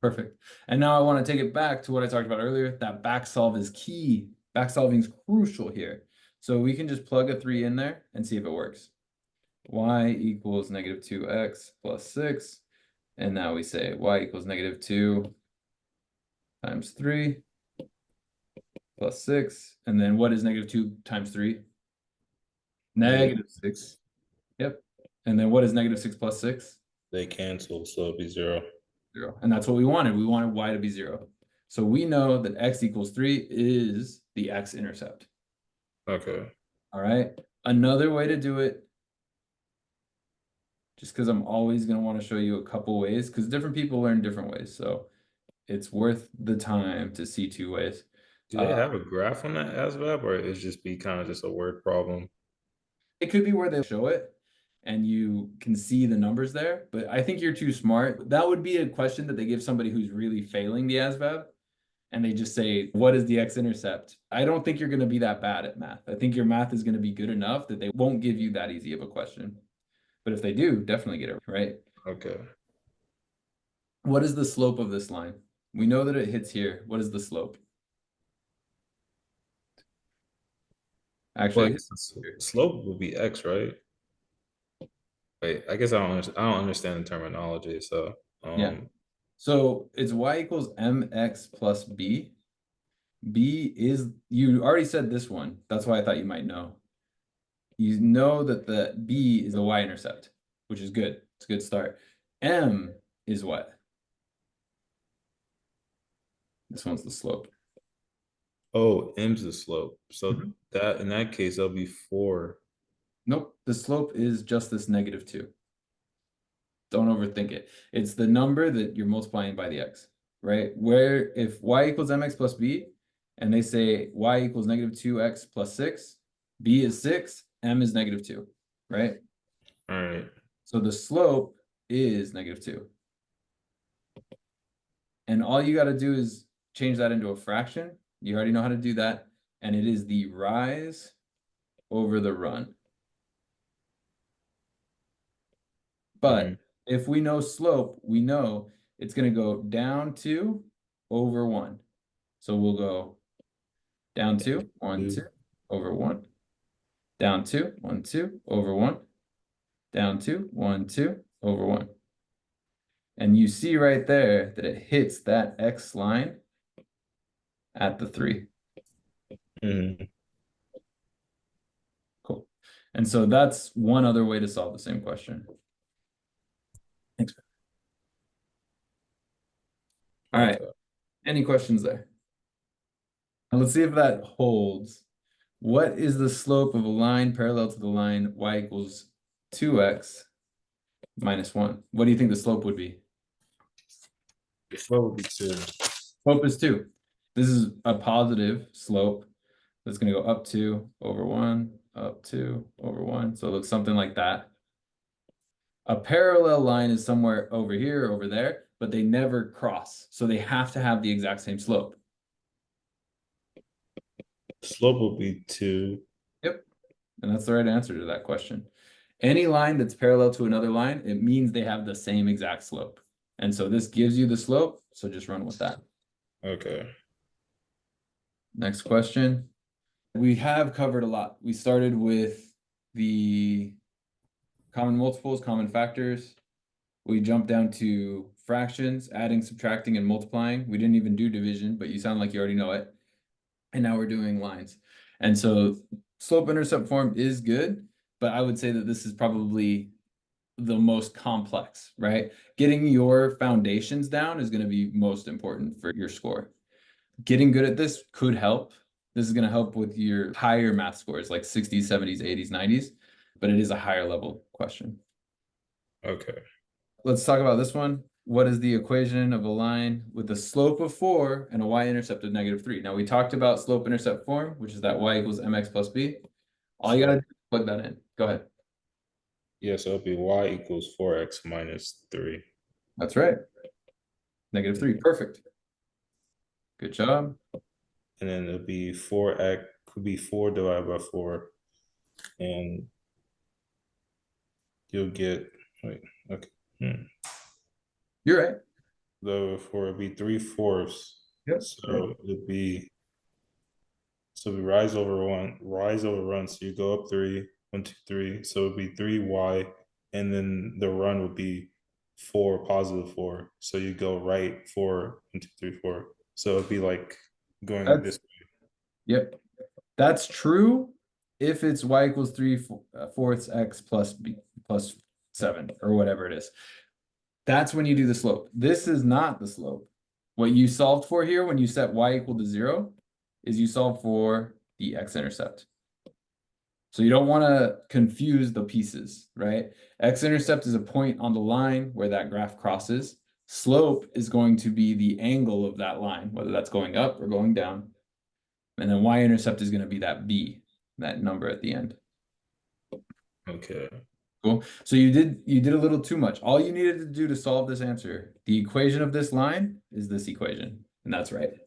Perfect. And now I want to take it back to what I talked about earlier. That back solve is key. Back solving is crucial here. So we can just plug a 3 in there and see if it works. Y equals -2x plus 6. And now we say y equals -2 times 3 plus 6. And then what is -2 times 3? -6. Yep. And then what is -6 plus 6? They cancel, so it'll be 0. 0. And that's what we wanted. We wanted y to be 0. So we know that x equals 3 is the x-intercept. Okay. All right. Another way to do it, just because I'm always going to want to show you a couple ways, because different people learn different ways. So it's worth the time to see 2 ways. Do they have a graph on that ASVAB, or it's just be kind of just a word problem? It could be where they show it and you can see the numbers there, but I think you're too smart. That would be a question that they give somebody who's really failing the ASVAB, and they just say, what is the x-intercept? I don't think you're going to be that bad at math. I think your math is going to be good enough that they won't give you that easy of a question. But if they do, definitely get it right. Okay. What is the slope of this line? We know that it hits here. What is the slope? Actually, the slope will be x, right? Wait, I guess I don't understand the terminology. So yeah. So it's y equals mx plus b. B is, you already said this one. That's why I thought you might know. You know that the b is the y-intercept, which is good. It's a good start. M is what? This one's the slope. Oh, m's the slope. So that in that case, that'll be 4. Nope, the slope is just this -2. Don't overthink it. It's the number that you're multiplying by the x, right? Where if y equals mx plus b, and they say y equals -2x plus 6, b is 6, m is -2, right? All right. So the slope is -2. And all you got to do is change that into a fraction. You already know how to do that. And it is the rise over the run. But if we know slope, we know it's going to go down 2 over 1. So we'll go down 2, 1, 2 over 1. Down 2, 1, 2 over 1. Down 2, 1, 2 over 1. And you see right there that it hits that x line at the 3. Cool. And so that's one other way to solve the same question. Thanks. All right. Any questions there? Now let's see if that holds. What is the slope of a line parallel to the line y equals 2x minus 1? What do you think the slope would be? The slope would be 2. Slope is 2. This is a positive slope that's going to go up 2 over 1, up 2 over 1. So it looks something like that. A parallel line is somewhere over here, over there, but they never cross. So they have to have the exact same slope. Slope will be 2. Yep. And that's the right answer to that question. Any line that's parallel to another line, it means they have the same exact slope. And so this gives you the slope. So just run with that. Okay. Next question. We have covered a lot. We started with the common multiples, common factors. We jumped down to fractions, adding, subtracting, and multiplying. We didn't even do division, but you sound like you already know it. And now we're doing lines. And so slope-intercept form is good, but I would say that this is probably the most complex, right? Getting your foundations down is going to be most important for your score. Getting good at this could help. This is going to help with your higher math scores, like 60s, 70s, 80s, 90s, but it is a higher level question. Okay. Let's talk about this one. What is the equation of a line with a slope of 4 and a y-intercept of -3? Now, we talked about slope-intercept form, which is that y equals mx plus b. All you got to do is plug that in. Go ahead. Yeah, so it'll be y equals 4x minus 3. That's right. -3. Perfect. Good job. And then it'll be 4x, could be 4 divided by 4. And you'll get, wait, okay. You're right. Therefore, it'll be 3/4. Yep. So it'll be, so we rise over 1. So you go up 3, 1, 2, 3. So it'll be 3y. And then the run would be 4, positive 4. So you go right 4, 1, 2, 3, 4. So it'd be like going this way. Yep. That's true if it's y equals 3/4 x plus b plus 7 or whatever it is. That's when you do the slope. This is not the slope. What you solved for here when you set y equal to 0 is you solve for the x-intercept. So you don't want to confuse the pieces, right? X-intercept is a point on the line where that graph crosses. Slope is going to be the angle of that line, whether that's going up or going down. And then y-intercept is going to be that b, that number at the end. Okay. Cool. So you did a little too much. All you needed to do to solve this answer, the equation of this line is this equation, and that's right.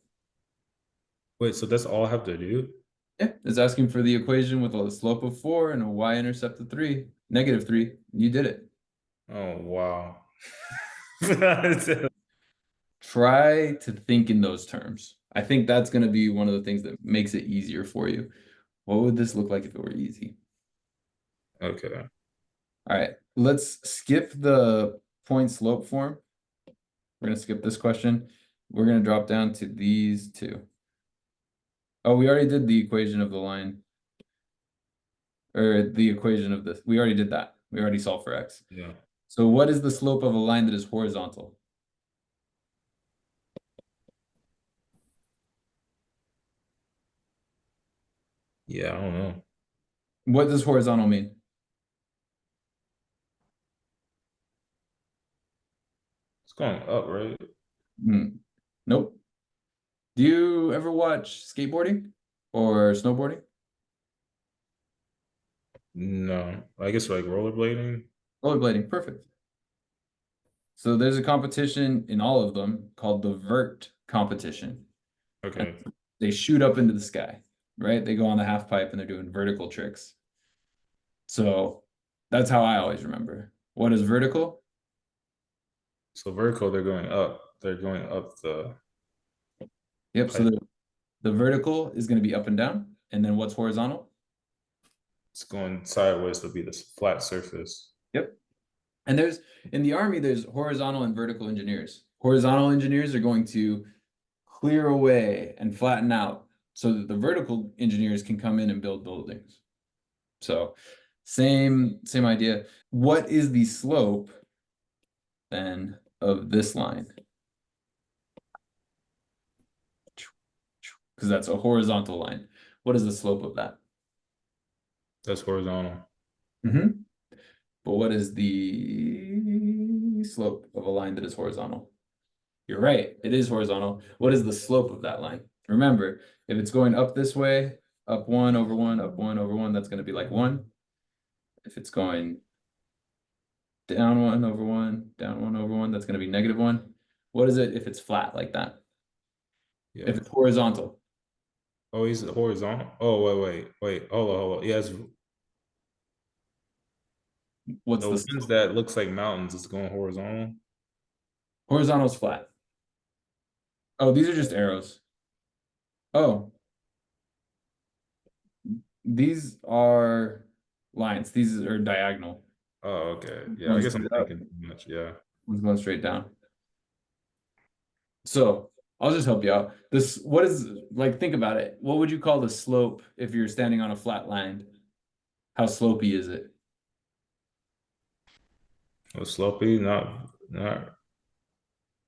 Wait, so that's all I have to do? Yeah, it's asking for the equation with a slope of 4 and a y-intercept of 3, -3. You did it. Oh, wow. Try to think in those terms. I think that's going to be one of the things that makes it easier for you. What would this look like if it were easy? Okay. All right, let's skip the point slope form. We're going to skip this question. We're going to drop down to these two. Oh, we already did the equation of the line. Or the equation of this. We already did that. We already solved for x. Yeah. So what is the slope of a line that is horizontal? Yeah, I don't know. What does horizontal mean? It's going up, right? Nope. Do you ever watch skateboarding or snowboarding? No. I guess like rollerblading. Rollerblading, perfect. So there's a competition in all of them called the vert competition. Okay. And they shoot up into the sky, right? They go on the half pipe and they're doing vertical tricks. So that's how I always remember. What is vertical? So vertical, they're going up. They're going up the Yep. So pipe. the vertical is going to be up and down. And then what's horizontal? It's going sideways to be this flat surface. Yep. And there's in the Army, there's horizontal and vertical engineers. Horizontal engineers are going to clear away and flatten out so that the vertical engineers can come in and build buildings. So same idea. What is the slope then of this line? Because that's a horizontal line. What is the slope of that? That's horizontal. But what is the slope of a line that is horizontal? You're right, it is horizontal. What is the slope of that line? Remember, if it's going up this way, up 1 over 1, up 1 over 1, that's going to be like 1. If it's going down 1 over 1, down 1 over 1, that's going to be -1. What is it if it's flat like that? Yeah. If it's horizontal. Oh, he's horizontal. Oh, wait. Hold on. Yes. What's The the ones that looks like mountains is going horizontal. horizontal's flat? Oh, these are just arrows. Oh, these are lines. These are diagonal. Oh, okay. Yeah, I One's guess I'm straight up, thinking too much. Yeah. one's going straight down. So I'll just help you out. This, what is, like, think about it. What would you call the slope if you're standing on a flat line? How slopey is it? Well, slopey, not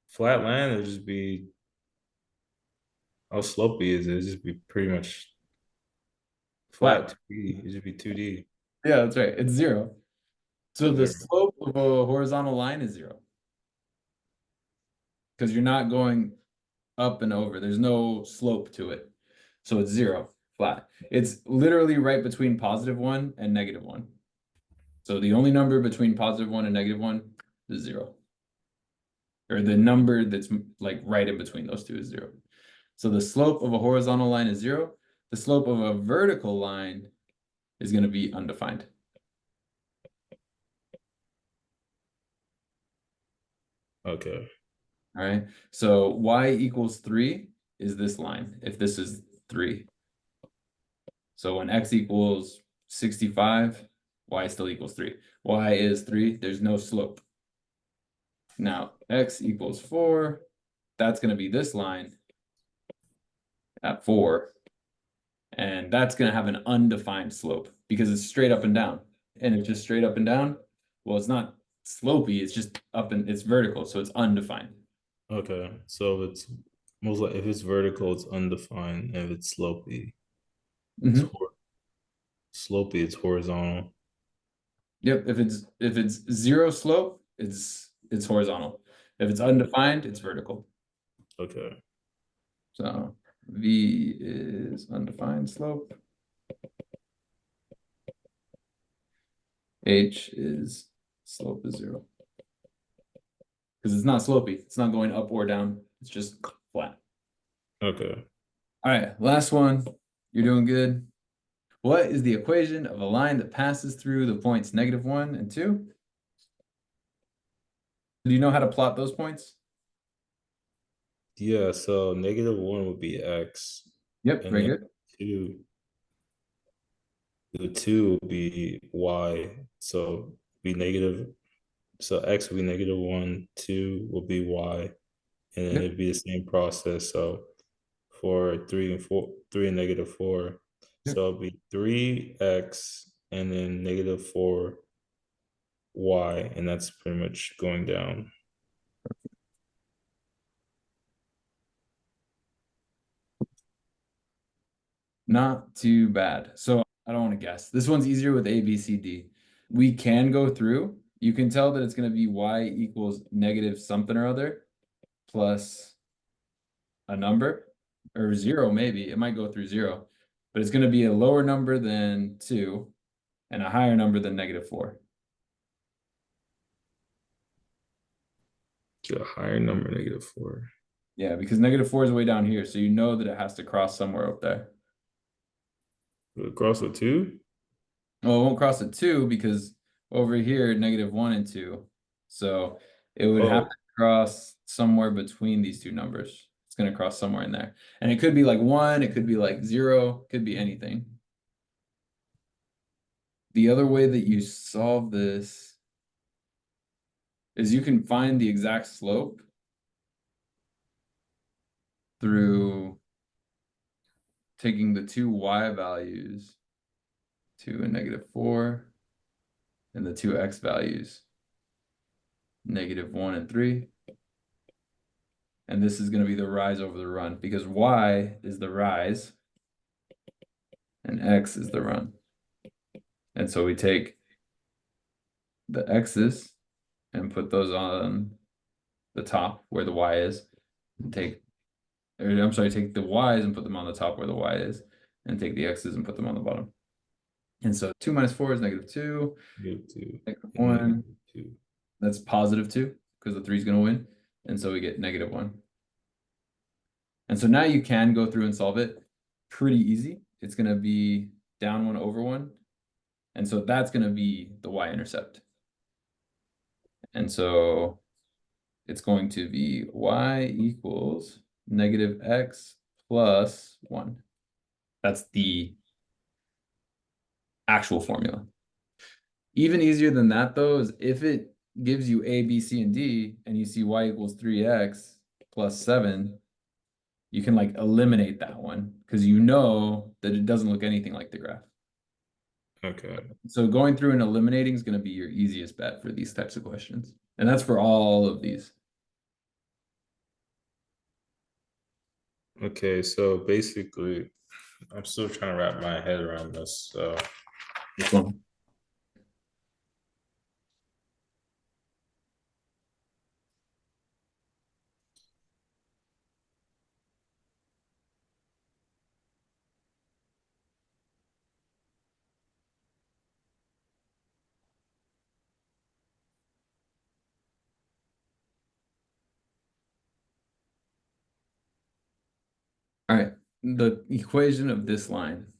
flat land. It'd just be how slopey is it? It'd just be pretty much flat Flat. 2D. It'd just be 2D. Yeah, that's right. It's 0. So the Zero. slope of a horizontal line is 0 because you're not going up and over. There's no slope to it. So it's 0, flat. It's literally right between +1 and -1. So the only number between +1 and -1 is 0. Or the number that's like right in between those two is 0. So the slope of a horizontal line is 0. The slope of a vertical line is going to be undefined. Okay. All right. So y equals 3 is this line, if this is 3. So when x equals 65, y still equals 3. Y is 3, there's no slope. Now, x equals 4, that's going to be this line at 4. And that's going to have an undefined slope because it's straight up and down. And it's just straight up and down. Well, it's not slopey, it's just up and it's vertical, so it's undefined. Okay. So it's most like if it's vertical, it's undefined. If it's slopey, it's Mhm. slopey, it's horizontal. Yep, if it's 0 slope, it's horizontal. If it's undefined, it's vertical. Okay. So V is undefined slope. H is slope is 0. Because it's not slopey. It's not going up or down. It's just flat. Okay. All right, last one. You're doing good. What is the equation of a line that passes through the points -1 and 2? Do you know how to plot those points? Yeah, so -1 would be x. Yep, And very then good. two, the two will be y. So be negative. So x will be -1, 2 will be y. And then Yep, it'd be the same process. So for 3 and -4. yep. So it'll be 3x and then -4y, and that's pretty much going down. Not too bad. So I don't want to guess. This one's easier with A, B, C, D. We can go through. You can tell that it's going to be y equals negative something or other plus a number or 0 maybe. It might go through 0, but it's going to be a lower number than 2 and a higher number than -4. To a higher number, -4. Yeah, because -4 is way down here, so you know that it has to cross somewhere up there. Across with 2? Well, it won't cross at 2 because over here, -1 and 2. So it would have Oh, to cross somewhere between these two numbers. It's going to cross somewhere in there. And it could be like 1, it could be like 0, it could be anything. The other way that you solve this is you can find the exact slope through taking the two y values, 2 and -4, and the two x values, -1 and 3. And this is going to be the rise over the run because y is the rise and x is the run. And so we take the x's and put those on the top where the y is, and take or I'm sorry, take the y's and put them on the top where the y is, and take the x's and put them on the bottom. And so 2 minus 4 is -2. -2. -1. -2. That's +2 because the 3 is going to win. And so we get -1. And so now you can go through and solve it pretty easy. It's going to be down 1 over 1. And so that's going to be the y-intercept. And so it's going to be y equals -x plus 1. That's the actual formula. Even easier than that, though, is if it gives you a, b, c, and d, and you see y equals 3x plus 7, you can like eliminate that one because you know that it doesn't look anything like the graph. Okay. So going through and eliminating is going to be your easiest bet for these types of questions. And that's for all of these. Okay, so basically, I'm still trying to wrap my head around this. So This one. All right, the equation of this line.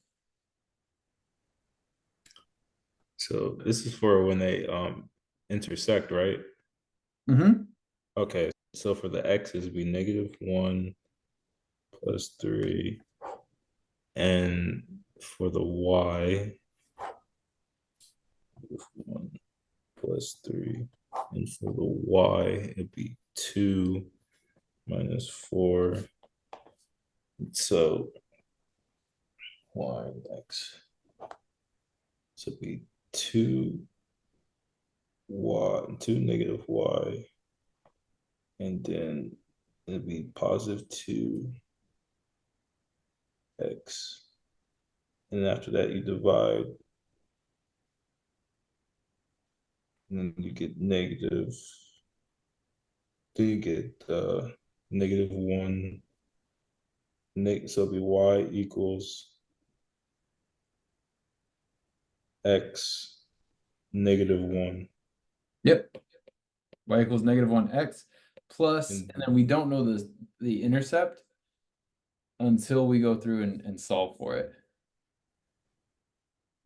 So this is for when they intersect, right? Mm-hmm. Okay, so for the x's, it'd be -1 plus 3, and for the y, 1 plus 3, and for the y, it'd be 2 minus 4. So y and x. So it'd be 2 y, 2 negative y, and then it'd be +2 x. And after that, you divide, and then you get negative. Do you get -1? So it'll be y equals x -1. Yep. Y equals -1x plus, And and then we don't know the intercept until we go through and solve for it.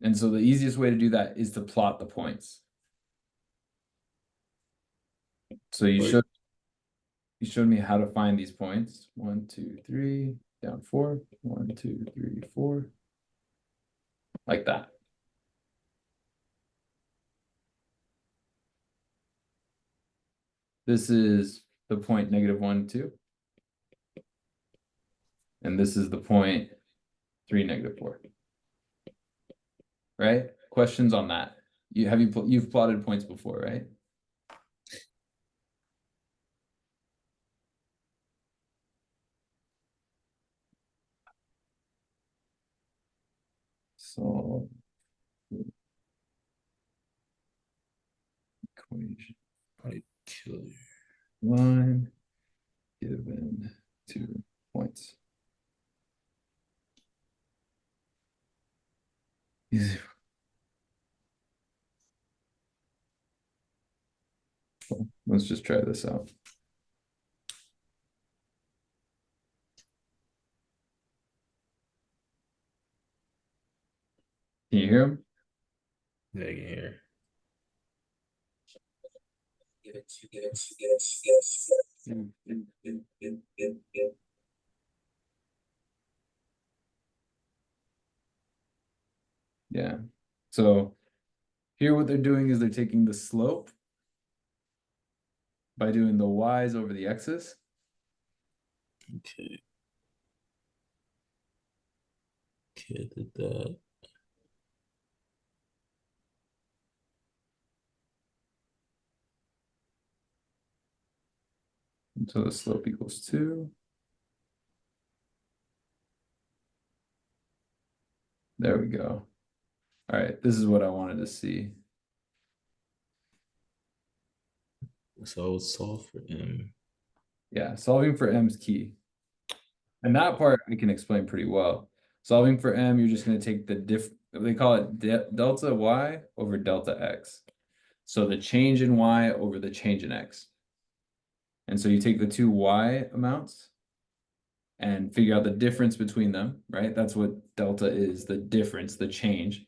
And so the easiest way to do that is to plot the points. So you showed me how to find these points. 1, 2, 3, down 4. 1, 2, 3, 4. Like that. This is the point -1, 2. And this is the point 3, -4. Right? Questions on that? You've plotted points before, right? So equation I kill you. line given 2 points. Let's just try this out. Can you hear him? Yeah, I can hear. Yeah. So here what they're doing is they're taking the slope by doing the y's over the x's. Okay. Okay, I did that. And so the slope equals 2. There we go. All right, this is what I wanted to see. So I would solve for m. Yeah, solving for m's key. And that part I can explain pretty well. Solving for m, you're just going to take they call it delta y over delta x. So the change in y over the change in x. And so you take the two y amounts and figure out the difference between them, right? That's what delta is, the difference, the change.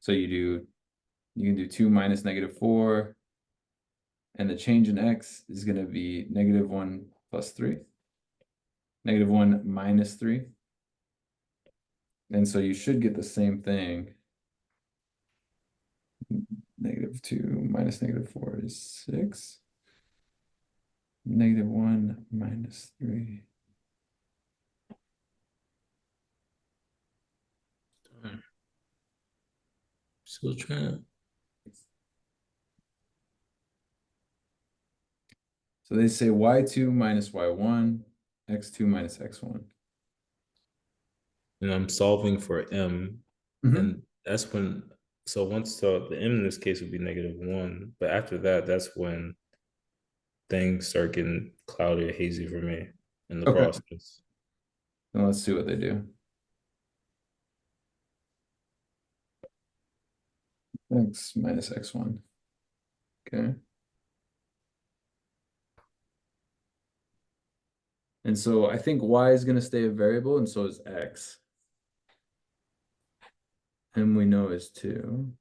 So you can do 2 minus -4, and the change in x is going to be -1 plus 3, -1 minus 3. And so you should get the same thing. -2 minus -4 is 6. -1 minus 3. Still trying. So they say y2 minus y1, x2 minus x1. And I'm solving for m, Mhm. and that's when. So once the m in this case would be -1, but after that, that's when things start getting cloudy or hazy for me in the Okay. process. Then let's see what they do. X minus x1. Okay. And so I think y is going to stay a variable, and so is x. And we know is 2.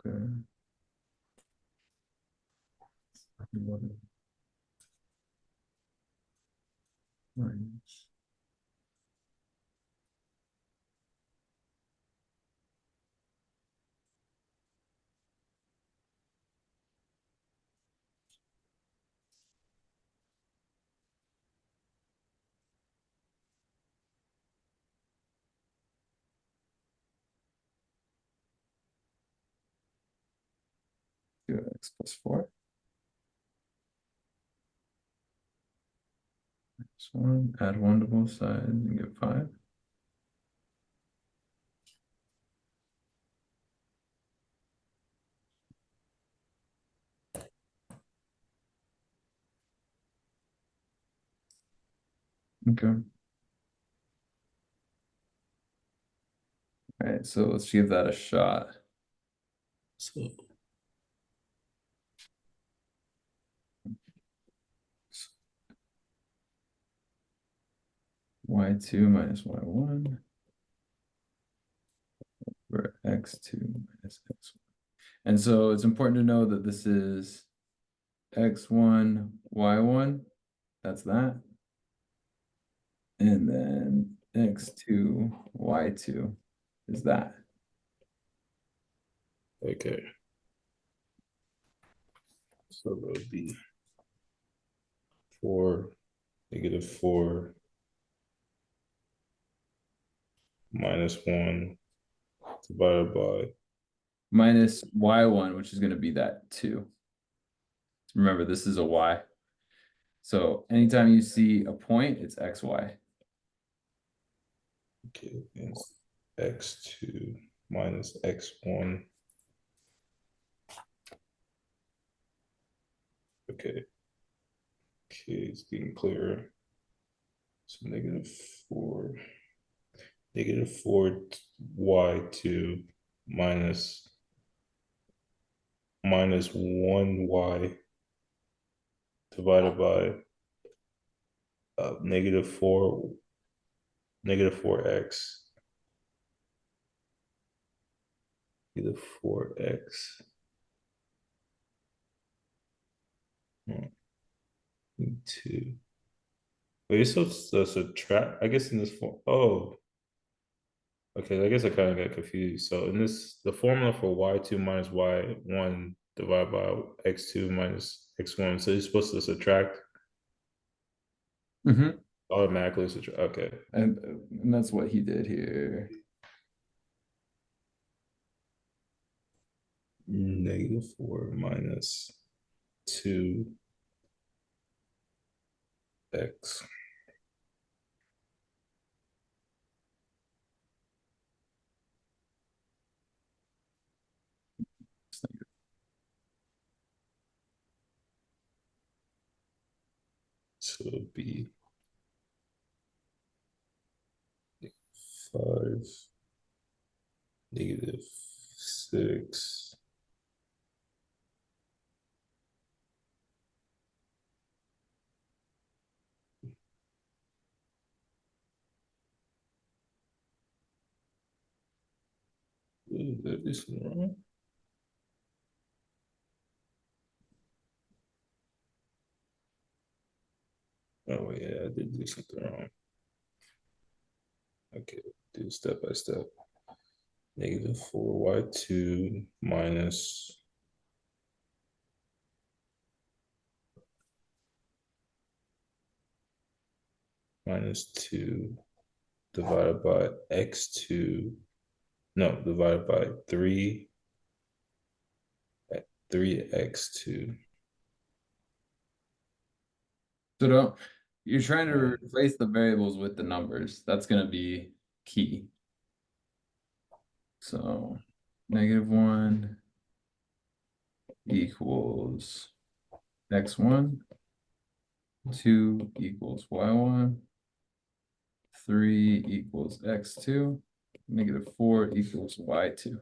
Okay. Minus. X plus 4. X1, add 1 to both sides and get 5. Okay. All right, so let's give that a shot. So y2 minus y1 over x2 minus x1. And so it's important to know that this is x1, y1. That's that. And then x2, y2 is that. okay. So that would be 4, -4 minus 1 divided by Minus y1, which is going to be that 2. Remember, this is a y. So anytime you see a point, it's xy. okay, it's x2 minus x1. Okay. Okay, it's getting clearer. So -4 y2 minus 1y divided by -4 -4x -4x 2. Wait, so the subtract, I guess in this form. Oh, okay. I guess I kind of got confused. So in this, the formula for y2 minus y1 divided by x2 minus x1. So you're supposed to subtract Mm-hmm. automatically. Subtract. Okay. And that's what he did here. -4 minus 2x. So it'll be 5, -6. Is this wrong? Oh yeah, I did do something wrong. Okay, do step by step. -4y2 minus -2 divided by x2. No, divided by 3x2. So you're trying to replace the variables with the numbers. That's going to be key. So -1 equals x1, 2 equals y1, 3 equals x2, -4 equals y2.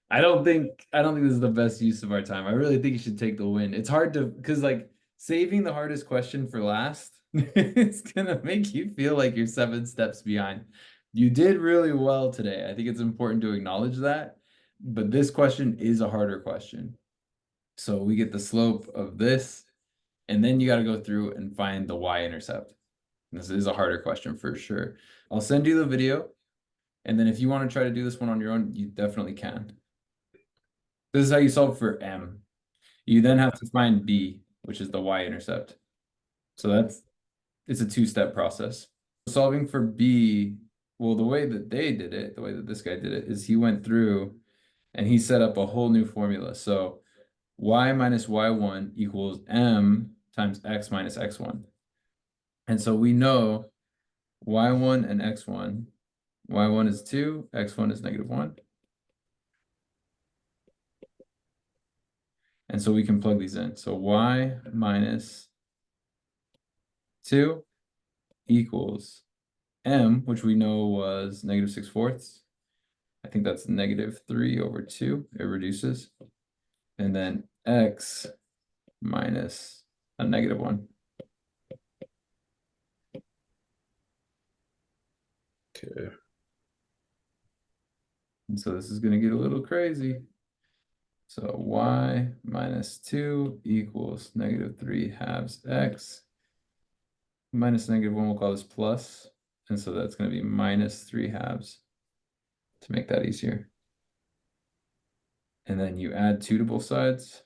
I don't think this is the best use of our time. I really think you should take the win. It's hard to, because like saving the hardest question for last, it's gonna make you feel like you're 7 steps behind. You did really well today. I think it's important to acknowledge that, but this question is a harder question. So we get the slope of this, and then you got to go through and find the y-intercept. This is a harder question for sure. I'll send you the video, and then if you want to try to do this one on your own, you definitely can. This is how you solve for M. You then have to find B, which is the y-intercept. So it's a 2-step process. Solving for B, well, the way that they did it, the way that this guy did it, is he went through and he set up a whole new formula. So y minus y1 equals M times x minus x1. And so we know y1 and x1. y1 is 2, x1 is -1. And so we can plug these in. So y minus 2 equals M, which we know was -6/4. I think that's -3/2. It reduces. And then x minus a -1. Okay. And so this is going to get a little crazy. So y minus 2 equals -3/2 x. Minus -1, we'll call this plus. And so that's going to be -3/2 to make that easier. And then you add 2 to both sides.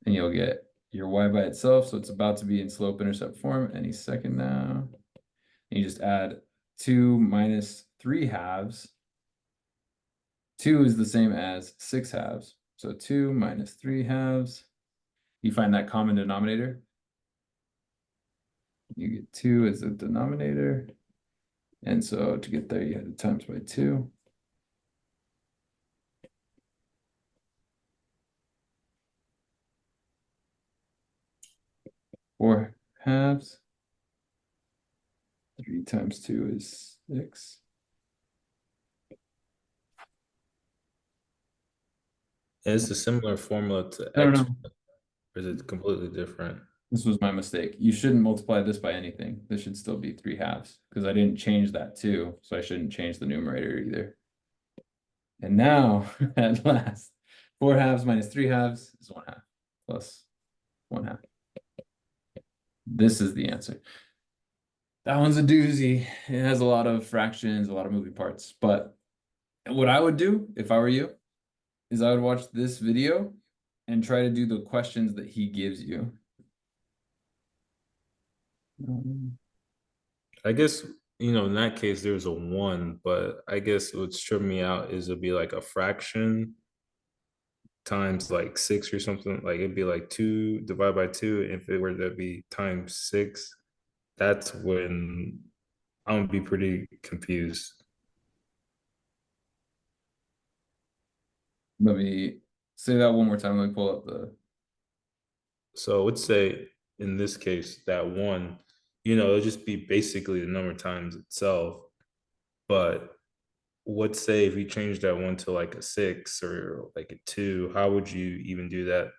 And you'll get your y by itself. So it's about to be in slope-intercept form any second now. And you just add 2 minus 3/2. 2 is the same as 6/2. So 2 minus 3/2. You find that common denominator. You get 2 as the denominator. And so to get there, you had to times by 2. Four halves. 3 times 2 is 6. It's a similar formula to I don't x, know. or is it completely different? This was my mistake. You shouldn't multiply this by anything. This should still be 3/2 because I didn't change that 2, so I shouldn't change the numerator either. And now, at last, 4/2 minus 3/2 is 1/2 plus 1/2. This is the answer. That one's a doozy. It has a lot of fractions, a lot of moving parts. But what I would do if I were you is I would watch this video and try to do the questions that he gives you. I guess, in that case, there's a 1, but I guess what's tripping me out is it'll be like a fraction times like 6 or something. Like it'd be like 2 divided by 2. If it were to be times 6, that's when I'm gonna be pretty confused. Let me say that one more time. Let me pull up the. So I would say in this case that one, it'll just be basically the number of times itself. But let's say if you change that one to like a 6 or like a 2, how would you even do that?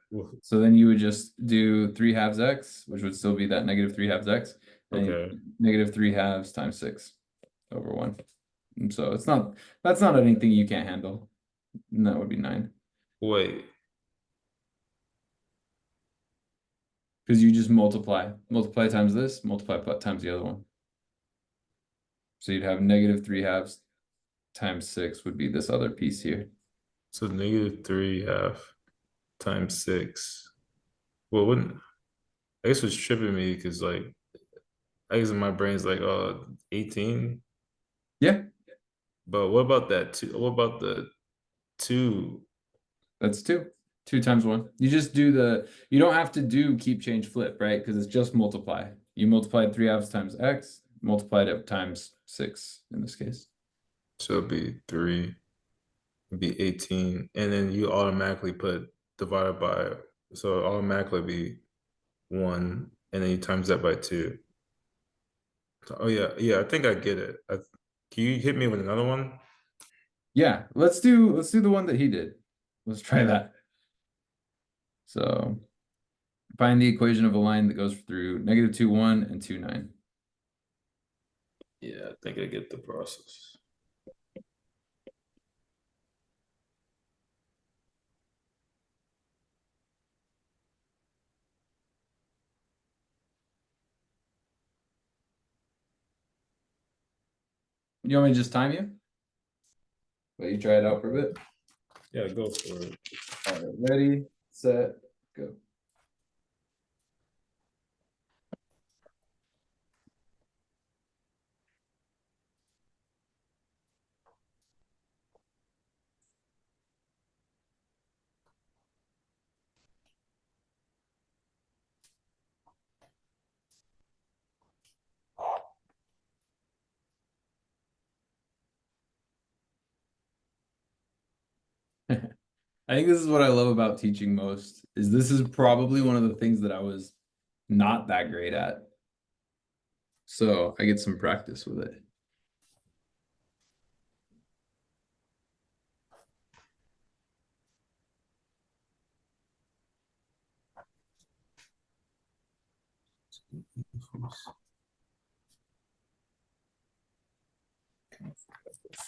So then you would just do 3 halves x, which would still be that negative 3 halves x, and Okay. negative 3 halves times 6 over 1. And so that's not anything you can't handle. And that would be 9. Wait. Because you just multiply times this, multiply times the other one. So you'd have negative 3 halves times 6 would be this other piece here. So -3 half times 6. Well, wouldn't I guess what's tripping me because like I guess in my brain's like 18. Yeah, But what about that two? What about the 2? that's 2. 2 times 1. You just do you don't have to do keep, change, flip, right? Because it's just multiply. You multiplied 3 halves times x, multiplied it times 6 in this case. So it'd be 3, it'd be 18. And then you automatically put divided by, so it automatically be 1, and then you times that by 2. Oh yeah, yeah, I think I get it. Can you hit me with another one? Yeah, let's do the one that he did. Let's try that. So find the equation of a line that goes through negative 2, 1 and 2, 9. Yeah, I think I get the process. You want me to just time you? Let you try it out for a bit. Yeah, go for it. All right, ready, set, go. I think this is what I love about teaching most, is this is probably one of the things that I was not that great at. So I get some practice with it.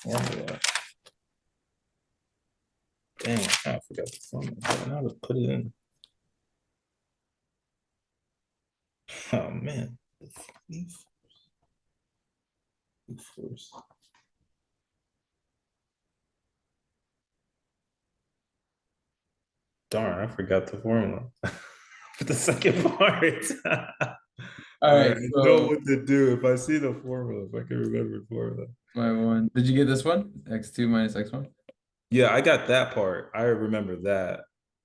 Formula. Damn, I forgot the formula. I know how to put it in. Oh man. Force. Darn, I forgot the formula. For the second part. All All right, right, I know so what to do if I see the formula, if I can remember the formula. my one. Did you get this one? X2 minus X1? Yeah, I got that part. I remember that.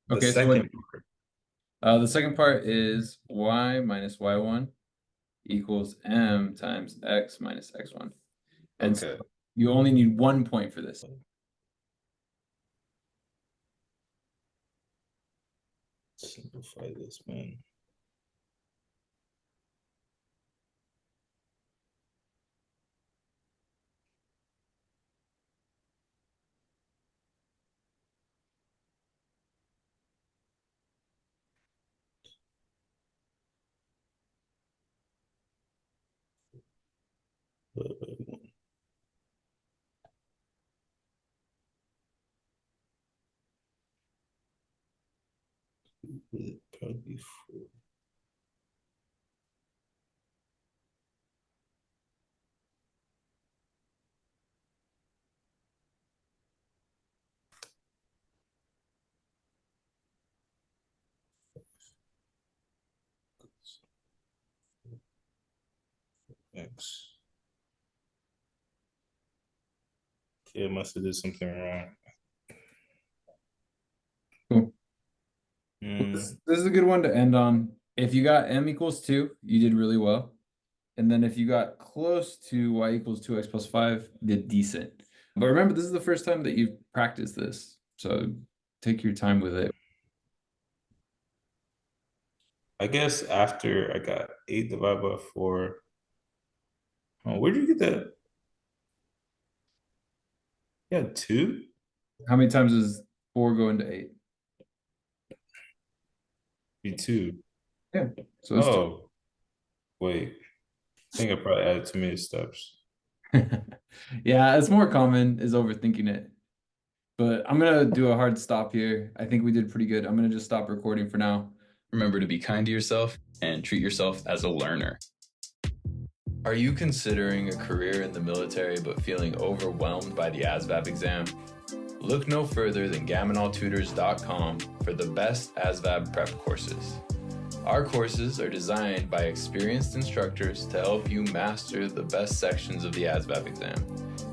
The Okay, so what, second part. the second part is y minus y1 equals m times x minus x1. And so Okay. you only need 1 point for this. Simplify this, man. Probably 4. X. Okay, I must have did something wrong. Cool. Mm. This is a good one to end on. If you got m equals 2, you did really well. And then if you got close to y equals 2x plus 5, did decent. But remember, this is the first time that you've practiced this. So take your time with it. I guess after I got 8 divided by 4. Oh, where did you get that? Yeah, 2? How many times does 4 go into 8? Be 2. Yeah. So it's Oh, wait. I think I probably added too many steps. yeah, it's more common is overthinking it. But I'm going to do a hard stop here. I think we did pretty good. I'm going to just stop recording for now. Remember to be kind to yourself and treat yourself as a learner. Are you considering a career in the military but feeling overwhelmed by the ASVAB exam? Look no further than GamonalTutors.com for the best ASVAB prep courses. Our courses are designed by experienced instructors to help you master the best sections of the ASVAB exam,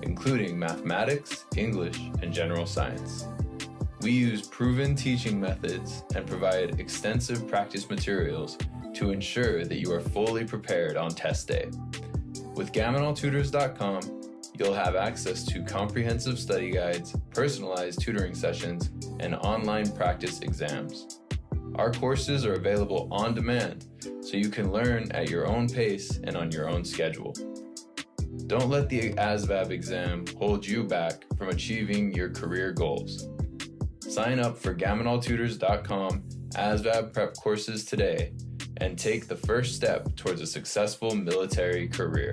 including mathematics, English, and general science. We use proven teaching methods and provide extensive practice materials to ensure that you are fully prepared on test day. With GamonalTutors.com, you'll have access to comprehensive study guides, personalized tutoring sessions, and online practice exams. Our courses are available on demand, so you can learn at your own pace and on your own schedule. Don't let the ASVAB exam hold you back from achieving your career goals. Sign up for GamonalTutors.com ASVAB prep courses today and take the first step towards a successful military career.